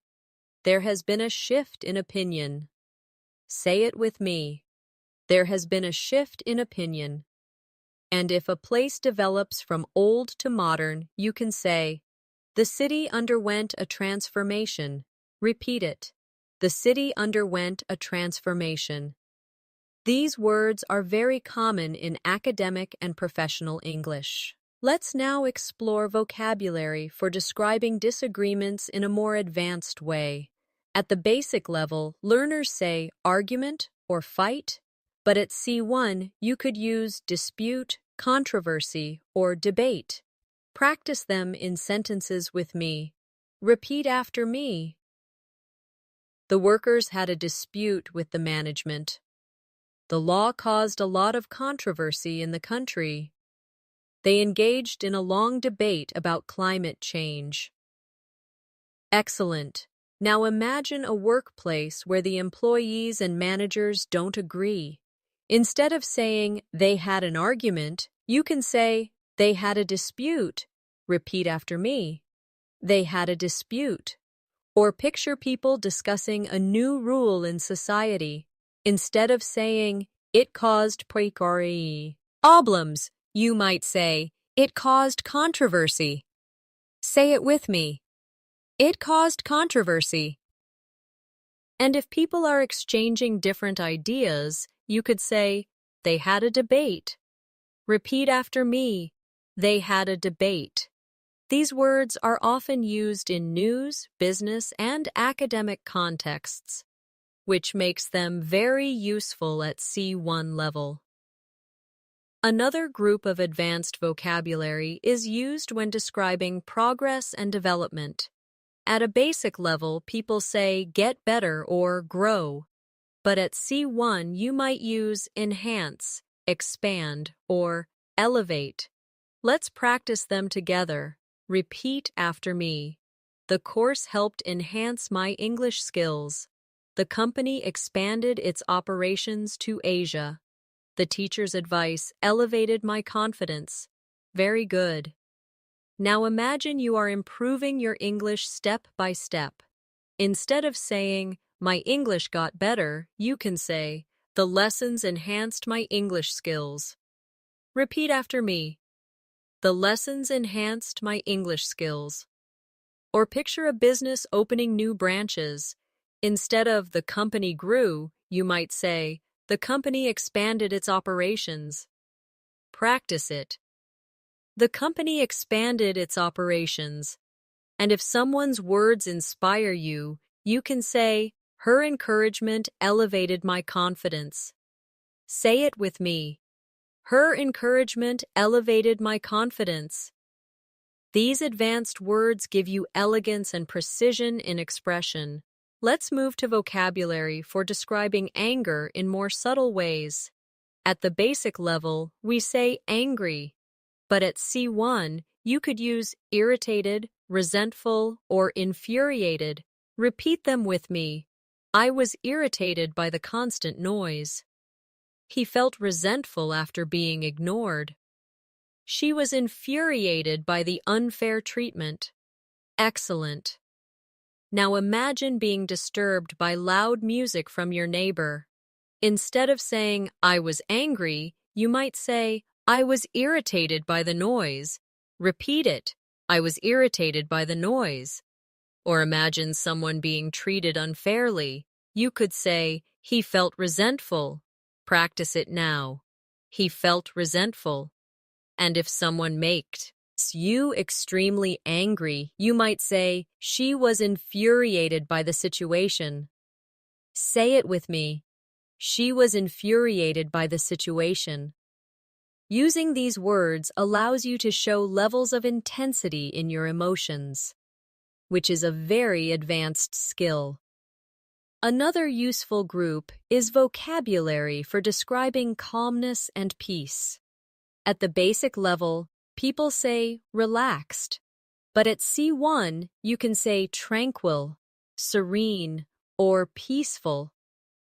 A: there has been a shift in opinion. Say it with me. There has been a shift in opinion. And if a place develops from old to modern, you can say, the city underwent a transformation. Repeat it. The city underwent a transformation. These words are very common in academic and professional English. Let's now explore vocabulary for describing disagreements in a more advanced way. At the basic level, learners say argument or fight, but at C1 you could use dispute, controversy, or debate. Practice them in sentences with me. Repeat after me. The workers had a dispute with the management. The law caused a lot of controversy in the country. They engaged in a long debate about climate change. Excellent. Now imagine a workplace where the employees and managers don't agree. Instead of saying, they had an argument, you can say, they had a dispute. Repeat after me. They had a dispute. Or picture people discussing a new rule in society. Instead of saying, it caused problems, you might say, it caused controversy. Say it with me. It caused controversy. And if people are exchanging different ideas, you could say, they had a debate. Repeat after me. They had a debate. These words are often used in news, business, and academic contexts, which makes them very useful at C1 level. Another group of advanced vocabulary is used when describing progress and development. At a basic level, people say get better or grow, but at C1 you might use enhance, expand, or elevate. Let's practice them together. Repeat after me. The course helped enhance my English skills. The company expanded its operations to Asia. The teacher's advice elevated my confidence. Very good. Now imagine you are improving your English step by step. Instead of saying, my English got better, you can say, the lessons enhanced my English skills. Repeat after me. The lessons enhanced my English skills. Or picture a business opening new branches. Instead of the company grew, you might say, the company expanded its operations. Practice it. The company expanded its operations. And if someone's words inspire you, you can say, her encouragement elevated my confidence. Say it with me. Her encouragement elevated my confidence. These advanced words give you elegance and precision in expression. Let's move to vocabulary for describing anger in more subtle ways. At the basic level, we say angry, but at C1, you could use irritated, resentful, or infuriated. Repeat them with me. I was irritated by the constant noise. He felt resentful after being ignored. She was infuriated by the unfair treatment. Excellent. Now imagine being disturbed by loud music from your neighbor. Instead of saying, I was angry, you might say, I was irritated by the noise. Repeat it. I was irritated by the noise. Or imagine someone being treated unfairly. You could say, he felt resentful. Practice it now. He felt resentful. And if someone makes you extremely angry, you might say, she was infuriated by the situation. Say it with me. She was infuriated by the situation. Using these words allows you to show levels of intensity in your emotions, which is a very advanced skill. Another useful group is vocabulary for describing calmness and peace. At the basic level, people say relaxed, but at C1, you can say tranquil, serene, or peaceful.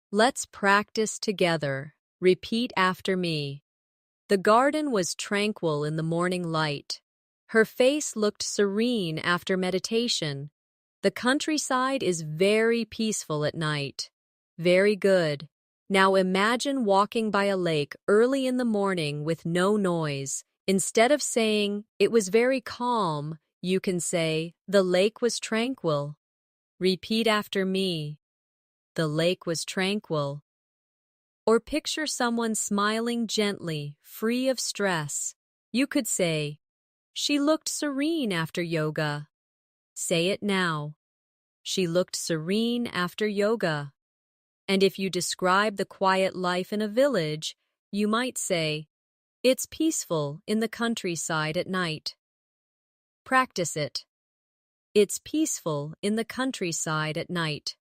A: Let's practice together. Repeat after me. The garden was tranquil in the morning light. Her face looked serene after meditation. The countryside is very peaceful at night. Very good. Now imagine walking by a lake early in the morning with no noise. Instead of saying, it was very calm, you can say, the lake was tranquil. Repeat after me. The lake was tranquil. Or picture someone smiling gently, free of stress. You could say, she looked serene after yoga. Say it now. She looked serene after yoga. And if you describe the quiet life in a village, you might say, it's peaceful in the countryside at night. Practice it. It's peaceful in the countryside at night.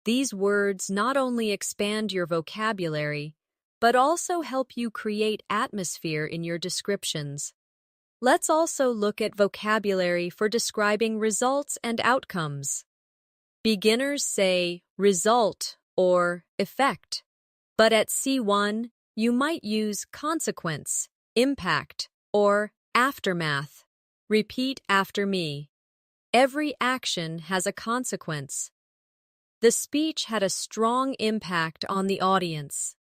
A: These words not only expand your vocabulary, but also help you create atmosphere in your descriptions. Let's also look at vocabulary for describing results and outcomes. Beginners say result or effect, but at C1, you might use consequence, impact, or aftermath. Repeat after me. Every action has a consequence. The speech had a strong impact on the audience.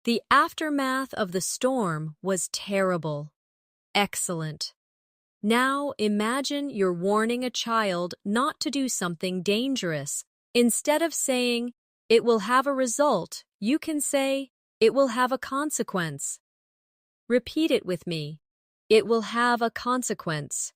A: The aftermath of the storm was terrible. Excellent. Now imagine you're warning a child not to do something dangerous. Instead of saying, it will have a result, you can say, it will have a consequence. Repeat it with me. It will have a consequence.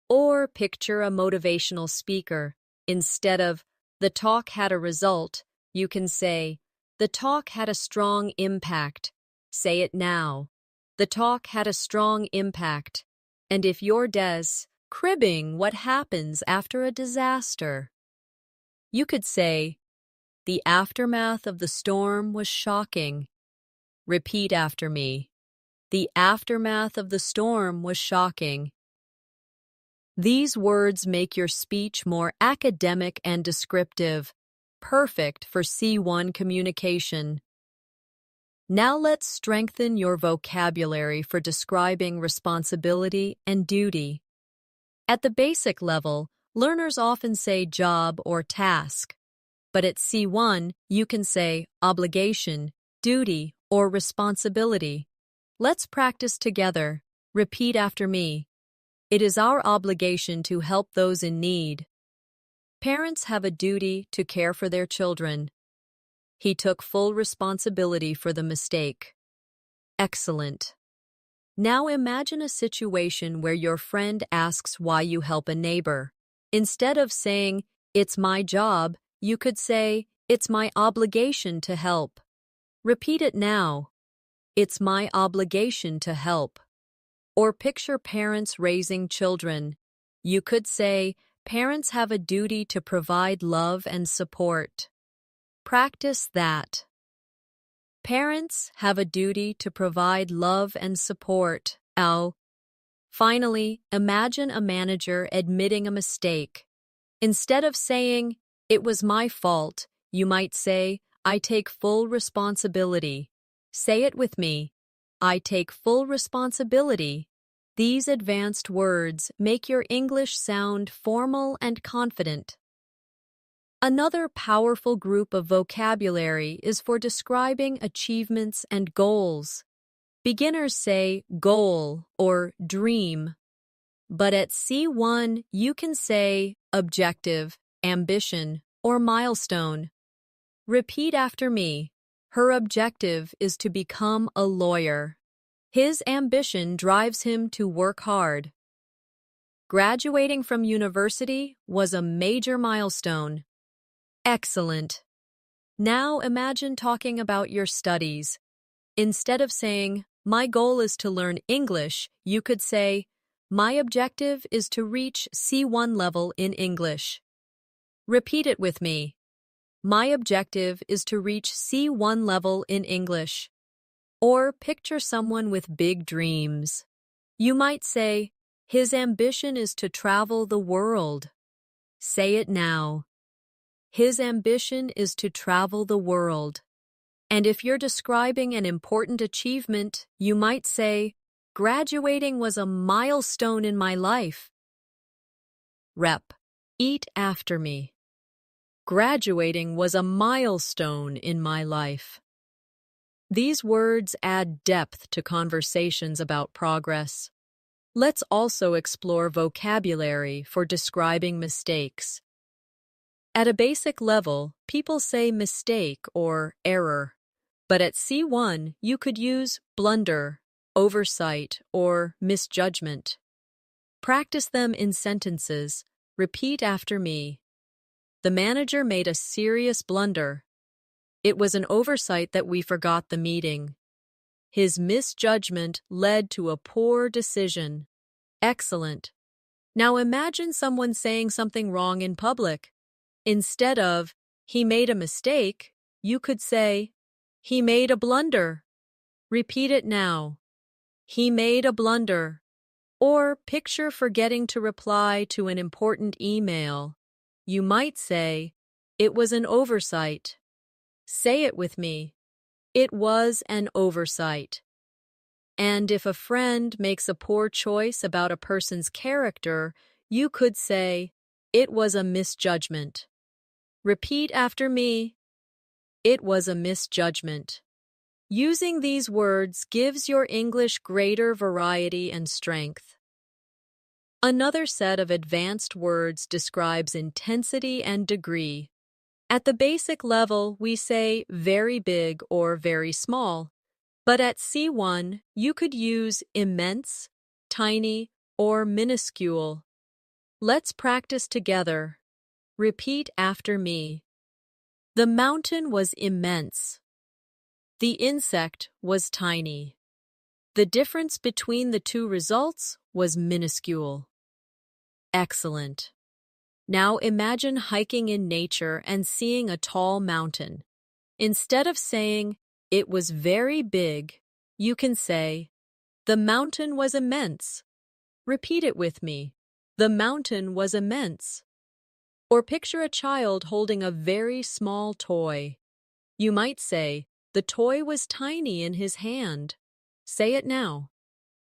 A: Or picture a motivational speaker. Instead of, the talk had a result, you can say, the talk had a strong impact. Say it now. The talk had a strong impact. And if you're describing what happens after a disaster, you could say, the aftermath of the storm was shocking. Repeat after me. The aftermath of the storm was shocking. These words make your speech more academic and descriptive, perfect for C1 communication. Now let's strengthen your vocabulary for describing responsibility and duty. At the basic level, learners often say job or task, but at C1, you can say obligation, duty, or responsibility. Let's practice together. Repeat after me. It is our obligation to help those in need. Parents have a duty to care for their children. He took full responsibility for the mistake. Excellent. Now imagine a situation where your friend asks why you help a neighbor. Instead of saying, "It's my job," you could say, "It's my obligation to help." Repeat it now. It's my obligation to help. Or picture parents raising children. You could say, parents have a duty to provide love and support. Practice that. Parents have a duty to provide love and support. Ow. Finally, imagine a manager admitting a mistake. Instead of saying, "It was my fault," you might say, "I take full responsibility." Say it with me. I take full responsibility. These advanced words make your English sound formal and confident. Another powerful group of vocabulary is for describing achievements and goals. Beginners say goal or dream, but at C1 you can say objective, ambition, or milestone. Repeat after me. Her objective is to become a lawyer. His ambition drives him to work hard. Graduating from university was a major milestone. Excellent. Now imagine talking about your studies. Instead of saying, "My goal is to learn English," you could say, "My objective is to reach C1 level in English." Repeat it with me. My objective is to reach C1 level in English. Or picture someone with big dreams. You might say, "His ambition is to travel the world." Say it now. His ambition is to travel the world. And if you're describing an important achievement, you might say, "Graduating was a milestone in my life." Rep. Eat after me. Graduating was a milestone in my life. These words add depth to conversations about progress. Let's also explore vocabulary for describing mistakes. At a basic level, people say mistake or error, but at C1 you could use blunder, oversight, or misjudgment. Practice them in sentences. Repeat after me. The manager made a serious blunder. It was an oversight that we forgot the meeting. His misjudgment led to a poor decision. Excellent. Now imagine someone saying something wrong in public. Instead of, "He made a mistake," you could say, "He made a blunder." Repeat it now. He made a blunder. Or picture forgetting to reply to an important email. You might say, "It was an oversight." Say it with me. It was an oversight. And if a friend makes a poor choice about a person's character, you could say, "It was a misjudgment." Repeat after me. It was a misjudgment. Using these words gives your English greater variety and strength. Another set of advanced words describes intensity and degree. At the basic level, we say very big or very small, but at C1, you could use immense, tiny, or minuscule. Let's practice together. Repeat after me. The mountain was immense. The insect was tiny. The difference between the two results was minuscule. Excellent. Now imagine hiking in nature and seeing a tall mountain. Instead of saying, "It was very big," you can say, "The mountain was immense." Repeat it with me. The mountain was immense. Or picture a child holding a very small toy. You might say, "The toy was tiny in his hand." Say it now.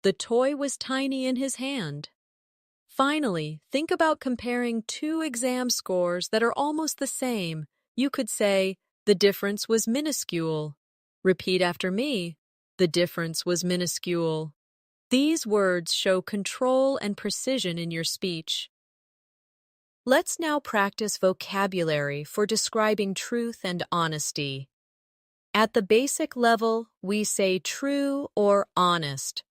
A: The toy was tiny in his hand. Finally, think about comparing two exam scores that are almost the same. You could say, "The difference was minuscule." Repeat after me. The difference was minuscule. These words show control and precision in your speech. Let's now practice vocabulary for describing truth and honesty. At the basic level, we say true or honest,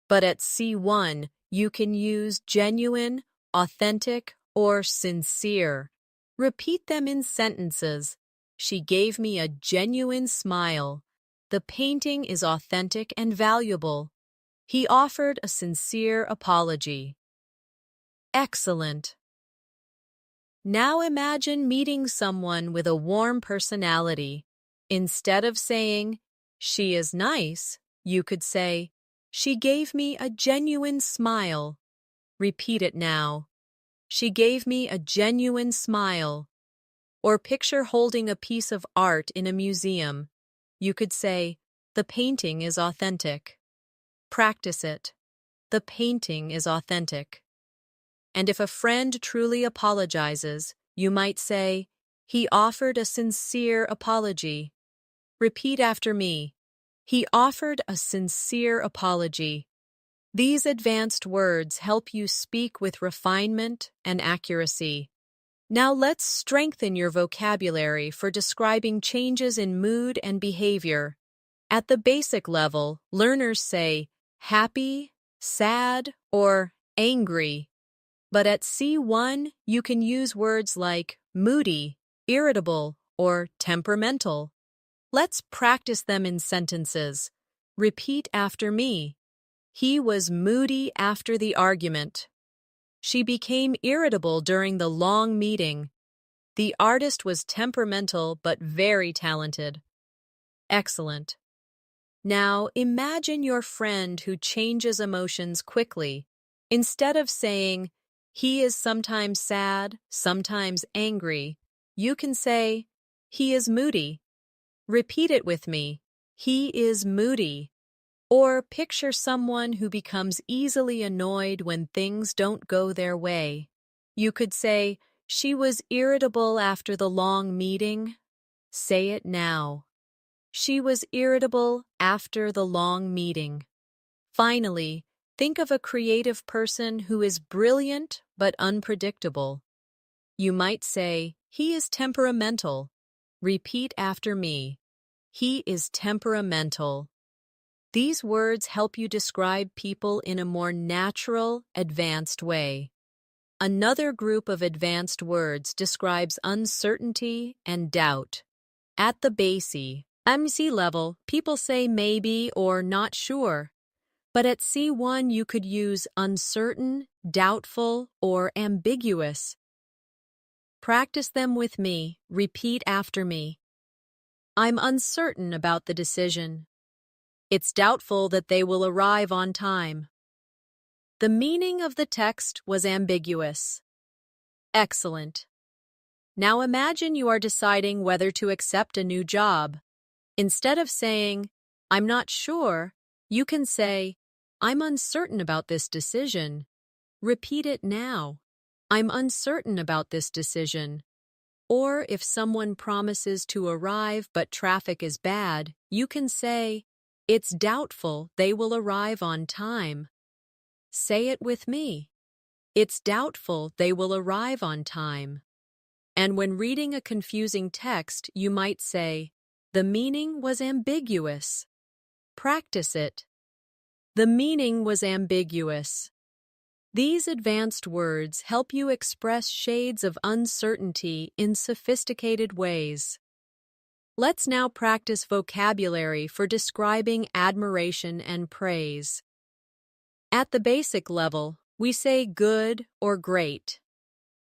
A: but at C1, you can use genuine, authentic, or sincere. Repeat them in sentences. She gave me a genuine smile. The painting is authentic and valuable. He offered a sincere apology. Excellent. Now imagine meeting someone with a warm personality. Instead of saying, "She is nice," you could say, "She gave me a genuine smile." Repeat it now. She gave me a genuine smile. Or picture holding a piece of art in a museum. You could say, "The painting is authentic." Practice it. The painting is authentic. And if a friend truly apologizes, you might say, "He offered a sincere apology." Repeat after me. He offered a sincere apology. These advanced words help you speak with refinement and accuracy. Now let's strengthen your vocabulary for describing changes in mood and behavior. At the basic level, learners say happy, sad, or angry. But at C1, you can use words like moody, irritable, or temperamental. Let's practice them in sentences. Repeat after me. He was moody after the argument. She became irritable during the long meeting. The artist was temperamental but very talented. Excellent. Now imagine your friend who changes emotions quickly. Instead of saying, "He is sometimes sad, sometimes angry," you can say, "He is moody." Repeat it with me. He is moody. Or picture someone who becomes easily annoyed when things don't go their way. You could say, "She was irritable after the long meeting." Say it now. She was irritable after the long meeting. Finally, think of a creative person who is brilliant but unpredictable. You might say, "He is temperamental." Repeat after me. He is temperamental. These words help you describe people in a more natural, advanced way. Another group of advanced words describes uncertainty and doubt. At the basic MC level, people say maybe or not sure. But at C1, you could use uncertain, doubtful, or ambiguous. Practice them with me. Repeat after me. I'm uncertain about the decision. It's doubtful that they will arrive on time. The meaning of the text was ambiguous. Excellent. Now imagine you are deciding whether to accept a new job. Instead of saying, "I'm not sure," you can say, "I'm uncertain about this decision." Repeat it now. I'm uncertain about this decision. Or if someone promises to arrive but traffic is bad, you can say, "It's doubtful they will arrive on time." Say it with me. It's doubtful they will arrive on time. And when reading a confusing text, you might say, "The meaning was ambiguous." Practice it. The meaning was ambiguous. These advanced words help you express shades of uncertainty in sophisticated ways. Let's now practice vocabulary for describing admiration and praise. At the basic level, we say good or great.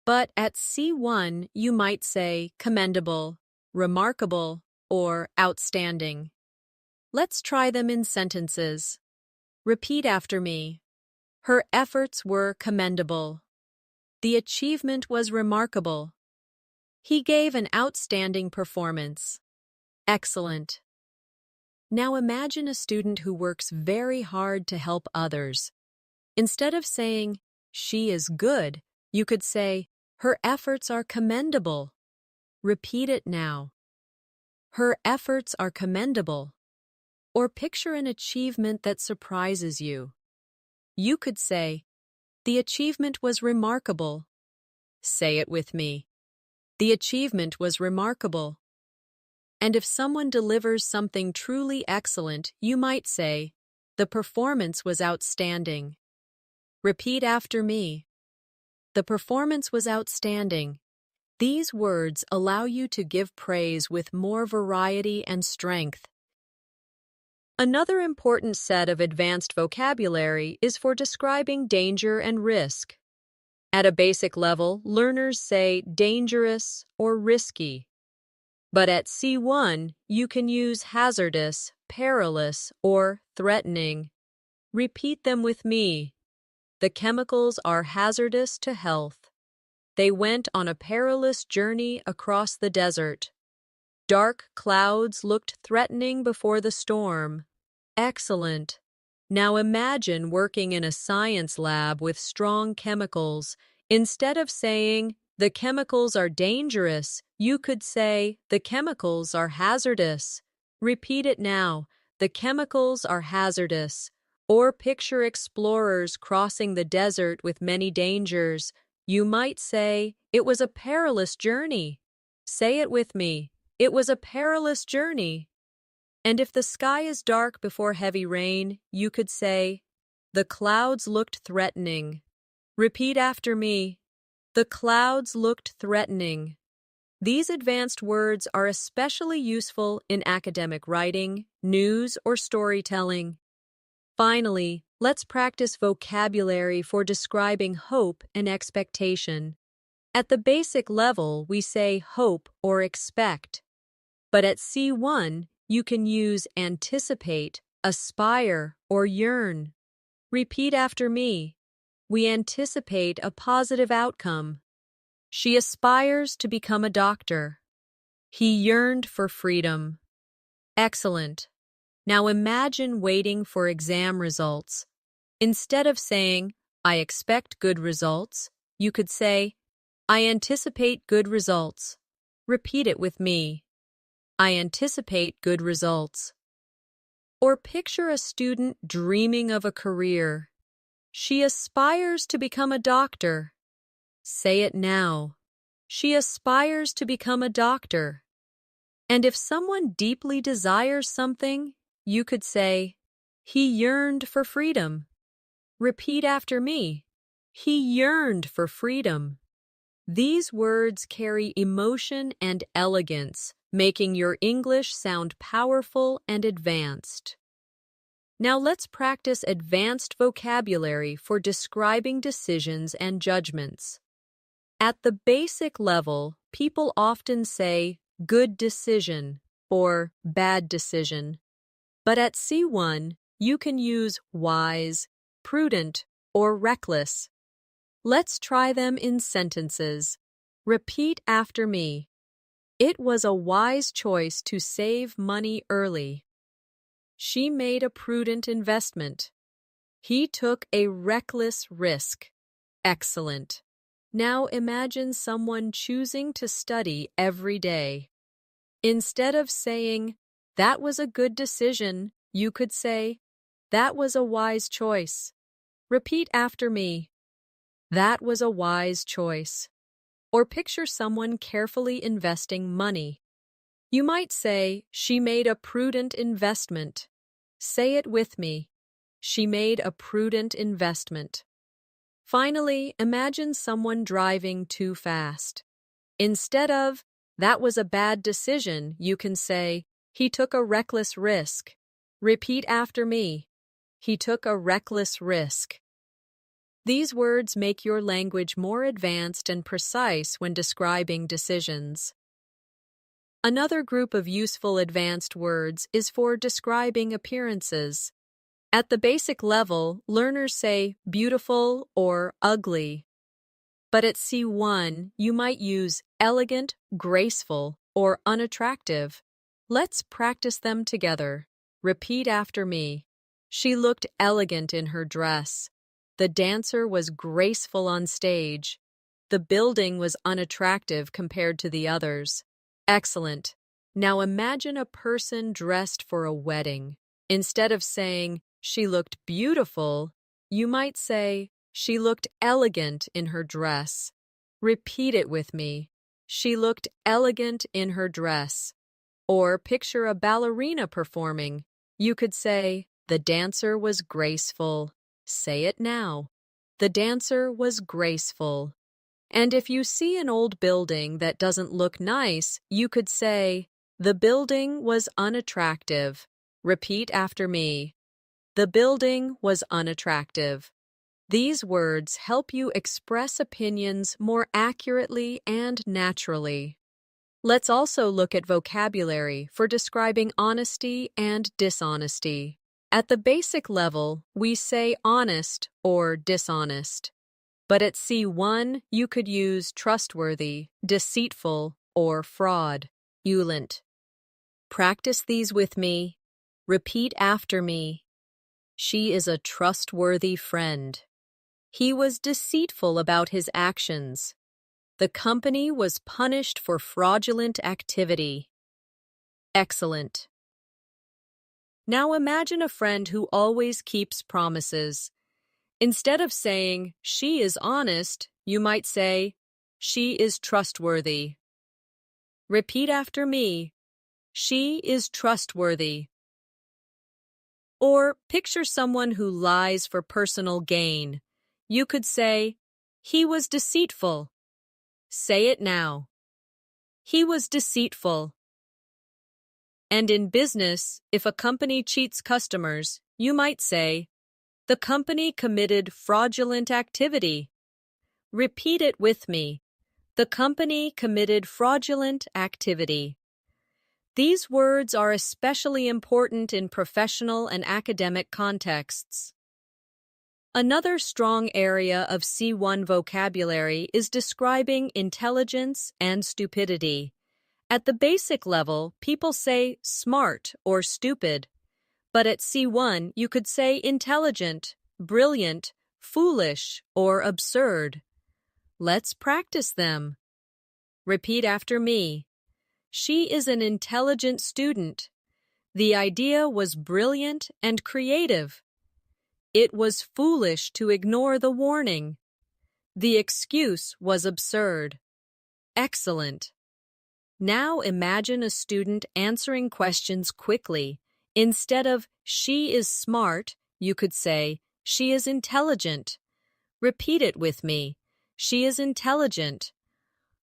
A: But at C1, you might say commendable, remarkable, or outstanding. Let's try them in sentences. Repeat after me. Her efforts were commendable. The achievement was remarkable. He gave an outstanding performance. Excellent. Now imagine a student who works very hard to help others. Instead of saying, "She is good," you could say, "Her efforts are commendable." Repeat it now. Her efforts are commendable. Or picture an achievement that surprises you. you could say, the achievement was remarkable. Say it with me. The achievement was remarkable. And if someone delivers something truly excellent, you might say, the performance was outstanding. Repeat after me. The performance was outstanding. These words allow you to give praise with more variety and strength. Another important set of advanced vocabulary is for describing danger and risk. At a basic level, learners say dangerous or risky. But at C1, you can use hazardous, perilous, or threatening. Repeat them with me. The chemicals are hazardous to health. They went on a perilous journey across the desert. Dark clouds looked threatening before the storm. Excellent. Now imagine working in a science lab with strong chemicals. Instead of saying, the chemicals are dangerous, you could say, the chemicals are hazardous. Repeat it now. The chemicals are hazardous. Or picture explorers crossing the desert with many dangers. You might say, it was a perilous journey. Say it with me. It was a perilous journey. And if the sky is dark before heavy rain, you could say, the clouds looked threatening. Repeat after me. The clouds looked threatening. These advanced words are especially useful in academic writing, news, or storytelling. Finally, let's practice vocabulary for describing hope and expectation. At the basic level, we say hope or expect. But at C1, you can use anticipate, aspire, or yearn. Repeat after me. We anticipate a positive outcome. She aspires to become a doctor. He yearned for freedom. Excellent. Now imagine waiting for exam results. Instead of saying, I expect good results, you could say, I anticipate good results. Repeat it with me. I anticipate good results. Or picture a student dreaming of a career. She aspires to become a doctor. Say it now. She aspires to become a doctor. And if someone deeply desires something, you could say, he yearned for freedom. Repeat after me. He yearned for freedom. These words carry emotion and elegance, making your English sound powerful and advanced. Now let's practice advanced vocabulary for describing decisions and judgments. At the basic level, people often say good decision or bad decision. But at C1, you can use wise, prudent, or reckless. Let's try them in sentences. Repeat after me. It was a wise choice to save money early. She made a prudent investment. He took a reckless risk. Excellent. Now imagine someone choosing to study every day. Instead of saying, that was a good decision, you could say, that was a wise choice. Repeat after me. That was a wise choice. Or picture someone carefully investing money. You might say, she made a prudent investment. Say it with me. She made a prudent investment. Finally, imagine someone driving too fast. Instead of, that was a bad decision, you can say, he took a reckless risk. Repeat after me. He took a reckless risk. These words make your language more advanced and precise when describing decisions. Another group of useful advanced words is for describing appearances. At the basic level, learners say beautiful or ugly. But at C1, you might use elegant, graceful, or unattractive. Let's practice them together. Repeat after me. She looked elegant in her dress. The dancer was graceful on stage. The building was unattractive compared to the others. Excellent. Now imagine a person dressed for a wedding. Instead of saying, she looked beautiful, You might say, she looked elegant in her dress. Repeat it with me. She looked elegant in her dress. Or picture a ballerina performing. You could say, the dancer was graceful. Say it now. The dancer was graceful. And if you see an old building that doesn't look nice, you could say, the building was unattractive. Repeat after me. The building was unattractive. These words help you express opinions more accurately and naturally. Let's also look at vocabulary for describing honesty and dishonesty. At the basic level, we say honest or dishonest. But at C1, you could use trustworthy, deceitful, or fraudulent. Practice these with me. Repeat after me. She is a trustworthy friend. He was deceitful about his actions. The company was punished for fraudulent activity. Excellent. Now imagine a friend who always keeps promises. Instead of saying, she is honest, you might say, she is trustworthy. Repeat after me. She is trustworthy. Or picture someone who lies for personal gain. You could say, he was deceitful. Say it now. He was deceitful. And in business, if a company cheats customers, you might say, the company committed fraudulent activity. Repeat it with me. The company committed fraudulent activity. These words are especially important in professional and academic contexts. Another strong area of C1 vocabulary is describing intelligence and stupidity. At the basic level, people say smart or stupid. But at C1, you could say intelligent, brilliant, foolish, or absurd. Let's practice them. Repeat after me. She is an intelligent student. The idea was brilliant and creative. It was foolish to ignore the warning. The excuse was absurd. Excellent. Now imagine a student answering questions quickly. Instead of, she is smart, you could say, she is intelligent. Repeat it with me. She is intelligent.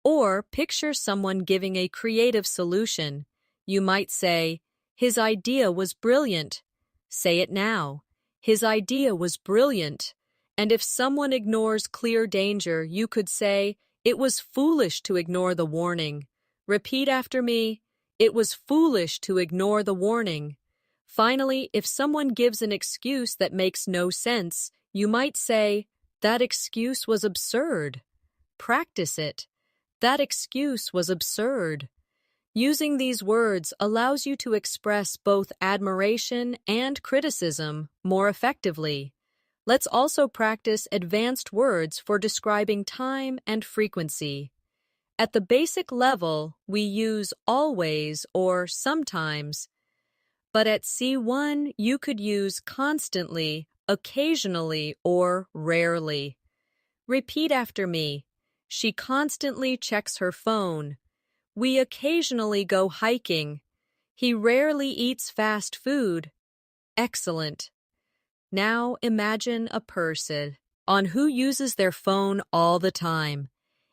A: Or picture someone giving a creative solution. You might say, his idea was brilliant. Say it now. His idea was brilliant. And if someone ignores clear danger, you could say, it was foolish to ignore the warning. Repeat after me. It was foolish to ignore the warning. Finally, if someone gives an excuse that makes no sense, you might say, that excuse was absurd. Practice it. That excuse was absurd. Using these words allows you to express both admiration and criticism more effectively. Let's also practice advanced words for describing time and frequency. At the basic level, we use always or sometimes. But at C1, you could use constantly, occasionally, or rarely. Repeat after me. She constantly checks her phone. We occasionally go hiking. He rarely eats fast food. Excellent. Now imagine a person on who uses their phone all the time.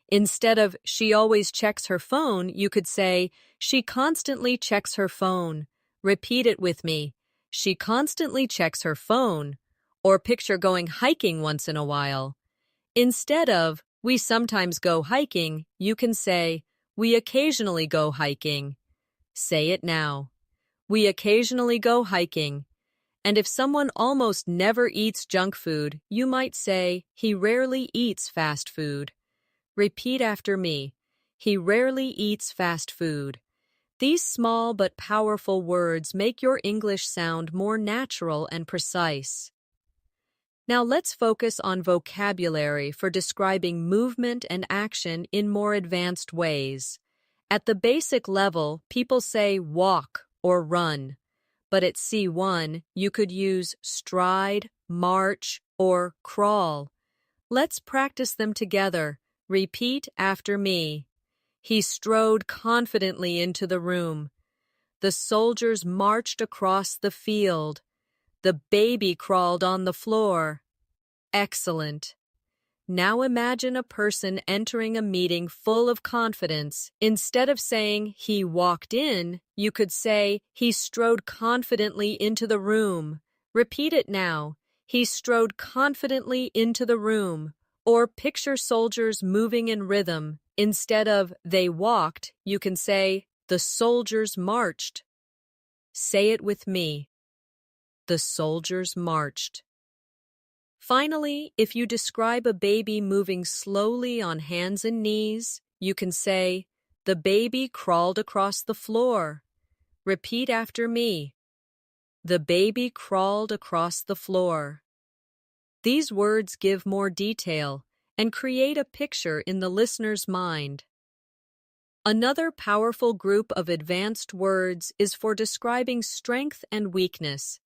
A: Instead of she always checks her phone, you could say she constantly checks her phone. Repeat it with me. She constantly checks her phone. Or picture going hiking once in a while. Instead of we sometimes go hiking, you can say we occasionally go hiking. Say it now. We occasionally go hiking. And if someone almost never eats junk food, you might say he rarely eats fast food. Repeat after me. He rarely eats fast food. These small but powerful words make your English sound more natural and precise. Now let's focus on vocabulary for describing movement and action in more advanced ways. At the basic level, people say walk or run. But at C1, you could use stride, march, or crawl. Let's practice them together. Repeat after me. He strode confidently into the room. The soldiers marched across the field. The baby crawled on the floor. Excellent. Now imagine a person entering a meeting full of confidence. Instead of saying he walked in, you could say he strode confidently into the room. Repeat it now. He strode confidently into the room. Or picture soldiers moving in rhythm. Instead of they walked, you can say the soldiers marched. Say it with me. The soldiers marched. Finally, if you describe a baby moving slowly on hands and knees, you can say, the baby crawled across the floor. Repeat after me. The baby crawled across the floor. These words give more detail and create a picture in the listener's mind. Another powerful group of advanced words is for describing strength and weakness.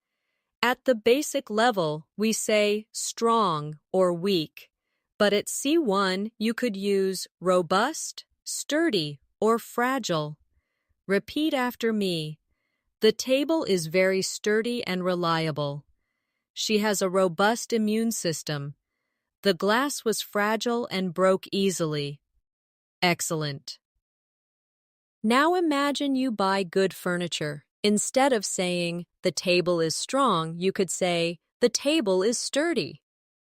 A: At the basic level, we say strong or weak, but at C1 you could use robust, sturdy, or fragile. Repeat after me. The table is very sturdy and reliable. She has a robust immune system. The glass was fragile and broke easily. Excellent. Now imagine you buy good furniture. Instead of saying, the table is strong, you could say, the table is sturdy.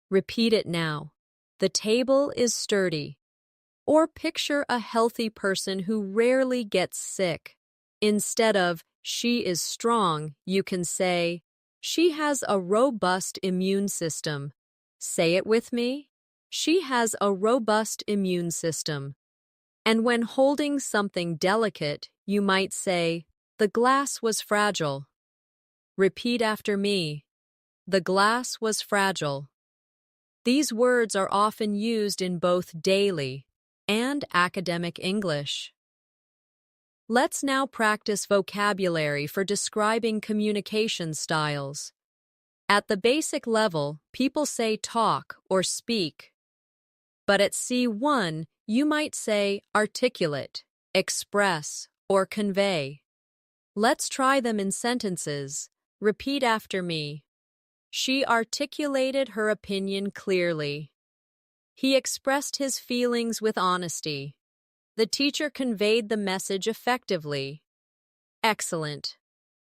A: Repeat it now. The table is sturdy. Or picture a healthy person who rarely gets sick. Instead of, she is strong, you can say, she has a robust immune system. Say it with me. She has a robust immune system. And when holding something delicate, you might say, the glass was fragile. Repeat after me. The glass was fragile. These words are often used in both daily and academic English. Let's now practice vocabulary for describing communication styles. At the basic level, people say talk or speak. But at C1, you might say articulate, express, or convey. Let's try them in sentences. Repeat after me. She articulated her opinion clearly. He expressed his feelings with honesty. The teacher conveyed the message effectively. Excellent.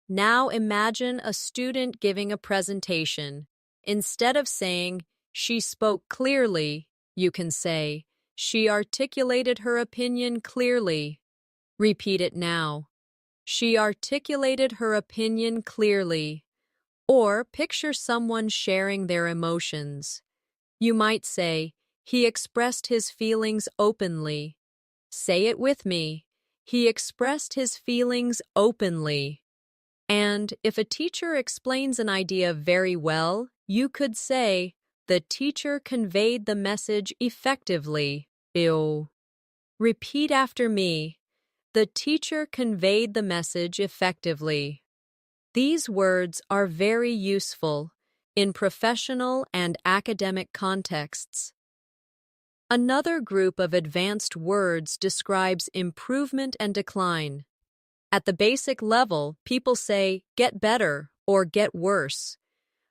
A: Now imagine a student giving a presentation. Instead of saying, she spoke clearly, you can say, she articulated her opinion clearly. Repeat it now. She articulated her opinion clearly. Or picture someone sharing their emotions. You might say, he expressed his feelings openly. Say it with me. He expressed his feelings openly. And if a teacher explains an idea very well, you could say, the teacher conveyed the message effectively. Ew. Repeat after me. The teacher conveyed the message effectively. These words are very useful in professional and academic contexts. Another group of advanced words describes improvement and decline. At the basic level, people say get better or get worse.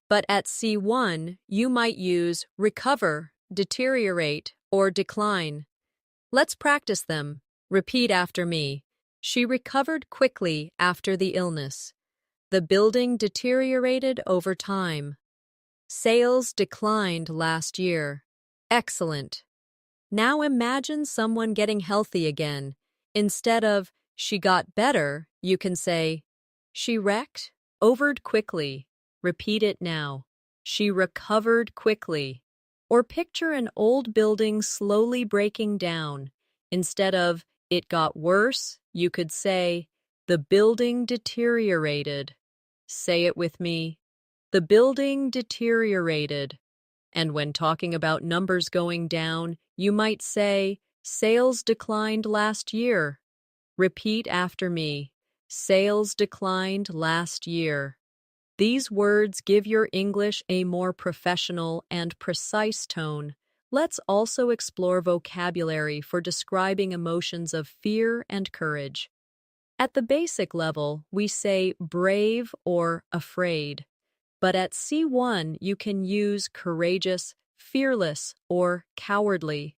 A: But at C1, you might use recover, deteriorate, or decline. Let's practice them. Repeat after me. She recovered quickly after the illness. The building deteriorated over time. Sales declined last year. Excellent. Now imagine someone getting healthy again. Instead of, she got better, you can say, she recovered quickly. Repeat it now. She recovered quickly. Or picture an old building slowly breaking down. Instead of, it got worse, you could say, the building deteriorated. Say it with me. The building deteriorated. And when talking about numbers going down, you might say, sales declined last year. Repeat after me. Sales declined last year. These words give your English a more professional and precise tone. Let's also explore vocabulary for describing emotions of fear and courage. At the basic level, we say brave or afraid, but at C1, you can use courageous, fearless, or cowardly.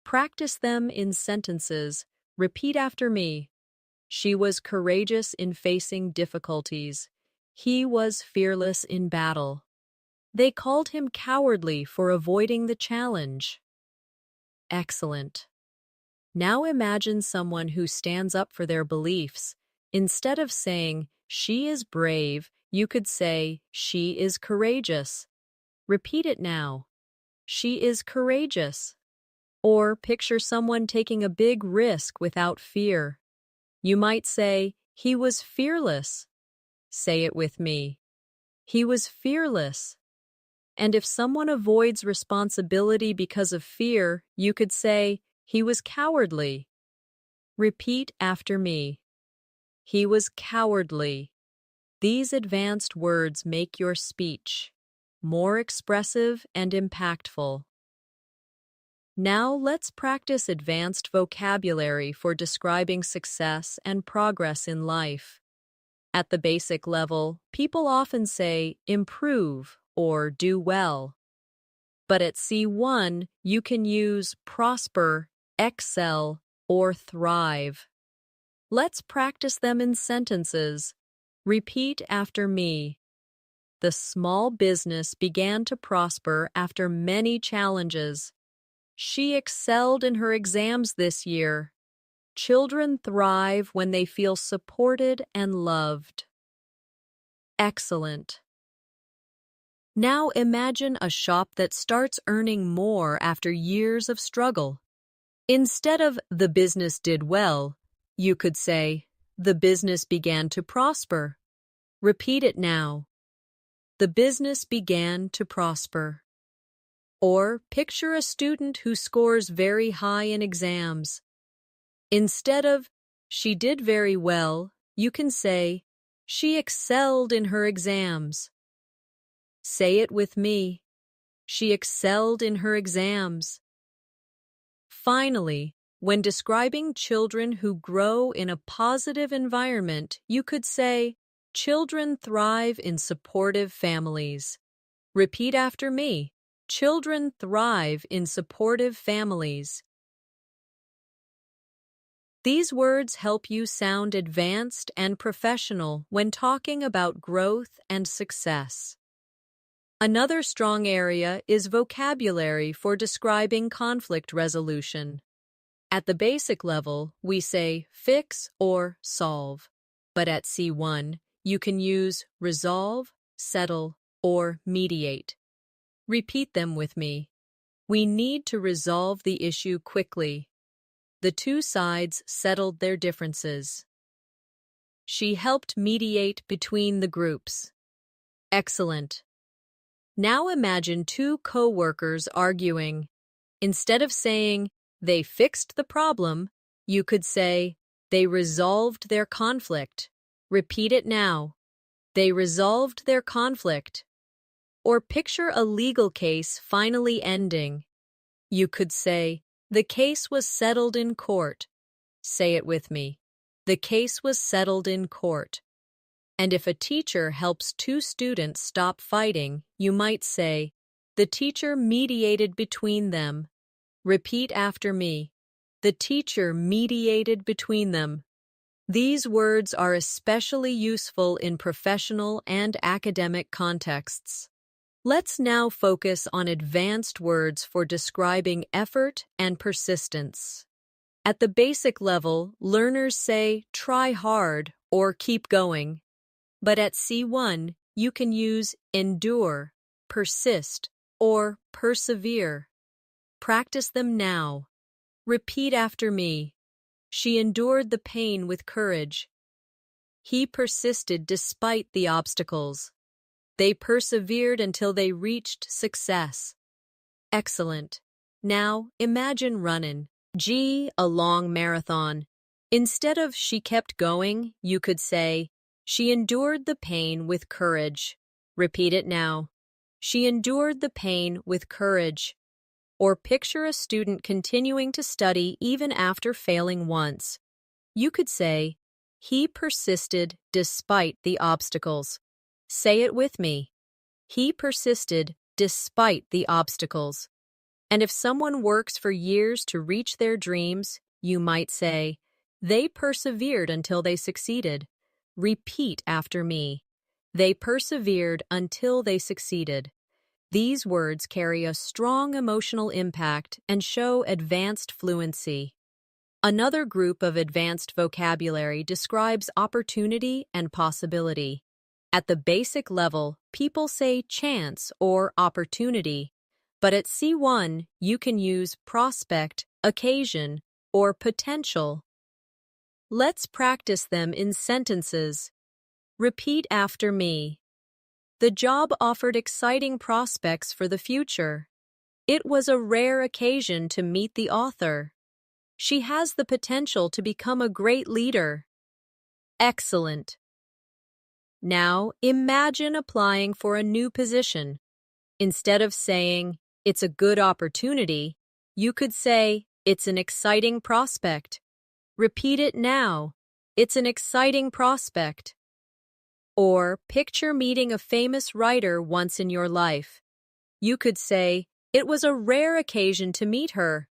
A: Practice them in sentences. Repeat after me. She was courageous in facing difficulties. He was fearless in battle. They called him cowardly for avoiding the challenge. Excellent. Now imagine someone who stands up for their beliefs. Instead of saying, she is brave, you could say, she is courageous. Repeat it now. She is courageous. Or picture someone taking a big risk without fear. You might say, he was fearless. Say it with me. He was fearless. And if someone avoids responsibility because of fear, you could say, he was cowardly. Repeat after me. He was cowardly. These advanced words make your speech more expressive and impactful. Now let's practice advanced vocabulary for describing success and progress in life. At the basic level, people often say improve or do well. But at C1, you can use prosper, excel, or thrive. Let's practice them in sentences. Repeat after me. The small business began to prosper after many challenges. She excelled in her exams this year. Children thrive when they feel supported and loved. Excellent. Now imagine a shop that starts earning more after years of struggle. Instead of the business did well, you could say, the business began to prosper. Repeat it now. The business began to prosper. Or picture a student who scores very high in exams. Instead of, she did very well, you can say, she excelled in her exams. Say it with me. She excelled in her exams. Finally, when describing children who grow in a positive environment, you could say, children thrive in supportive families. Repeat after me. Children thrive in supportive families. These words help you sound advanced and professional when talking about growth and success. Another strong area is vocabulary for describing conflict resolution. At the basic level, we say fix or solve. But at C1, you can use resolve, settle, or mediate. Repeat them with me. We need to resolve the issue quickly. The two sides settled their differences. She helped mediate between the groups. Excellent. Now imagine two co-workers arguing. Instead of saying, they fixed the problem, you could say, they resolved their conflict. Repeat it now. They resolved their conflict. Or picture a legal case finally ending. You could say, the case was settled in court. Say it with me. The case was settled in court. And if a teacher helps two students stop fighting, you might say, the teacher mediated between them. Repeat after me. The teacher mediated between them. These words are especially useful in professional and academic contexts. Let's now focus on advanced words for describing effort and persistence. At the basic level, learners say try hard or keep going. But at C1, you can use endure, persist, or persevere. Practice them now. Repeat after me. She endured the pain with courage. He persisted despite the obstacles. They persevered until they reached success. Excellent. Now imagine running. A long marathon. Instead of she kept going, you could say, She endured the pain with courage. Repeat it now. She endured the pain with courage. Or picture a student continuing to study even after failing once. You could say, he persisted despite the obstacles. Say it with me. He persisted despite the obstacles. And if someone works for years to reach their dreams, you might say, they persevered until they succeeded. Repeat after me. They persevered until they succeeded. These words carry a strong emotional impact and show advanced fluency. Another group of advanced vocabulary describes opportunity and possibility. At the basic level, people say chance or opportunity, but at C1, you can use prospect, occasion, or potential. Let's practice them in sentences. Repeat after me. The job offered exciting prospects for the future. It was a rare occasion to meet the author. She has the potential to become a great leader. Excellent. Now, imagine applying for a new position. Instead of saying, it's a good opportunity, you could say, it's an exciting prospect. Repeat it now. It's an exciting prospect. Or picture meeting a famous writer once in your life. You could say, it was a rare occasion to meet her.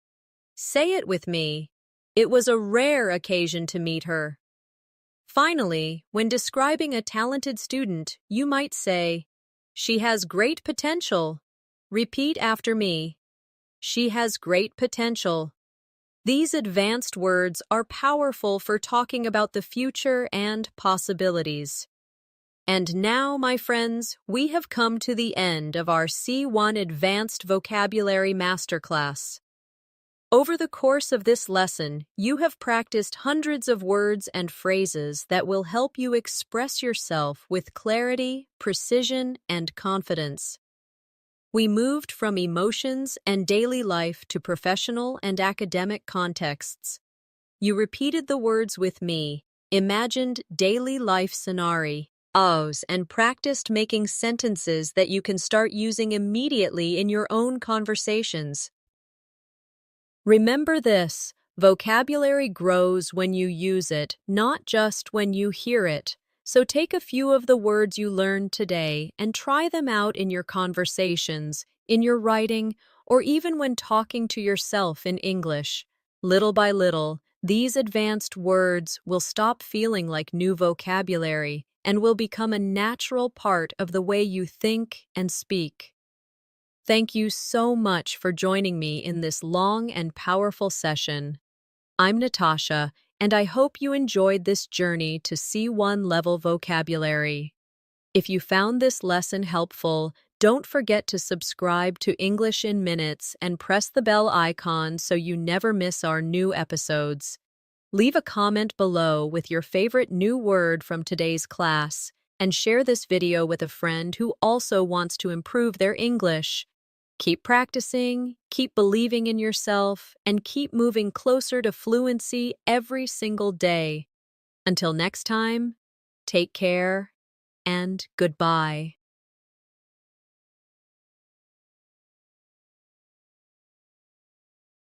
A: Say it with me. It was a rare occasion to meet her. Finally, when describing a talented student, you might say, she has great potential. Repeat after me. She has great potential. These advanced words are powerful for talking about the future and possibilities. And now, my friends, we have come to the end of our C1 Advanced Vocabulary Masterclass. Over the course of this lesson, you have practiced hundreds of words and phrases that will help you express yourself with clarity, precision, and confidence. We moved from emotions and daily life to professional and academic contexts. You repeated the words with me, imagined daily life scenarios, and practiced making sentences that you can start using immediately in your own conversations. Remember this, vocabulary grows when you use it, not just when you hear it. So take a few of the words you learned today and try them out in your conversations, in your writing, or even when talking to yourself in English. Little by little, these advanced words will stop feeling like new vocabulary and will become a natural part of the way you think and speak. Thank you so much for joining me in this long and powerful session. I'm Natasha, and I hope you enjoyed this journey to C1 level vocabulary. If you found this lesson helpful, don't forget to subscribe to English in Minutes and press the bell icon so you never miss our new episodes. Leave a comment below with your favorite new word from today's class, and share this video with a friend who also wants to improve their English. Keep practicing, keep believing in yourself, and keep moving closer to fluency every single day. Until next time, take care and goodbye.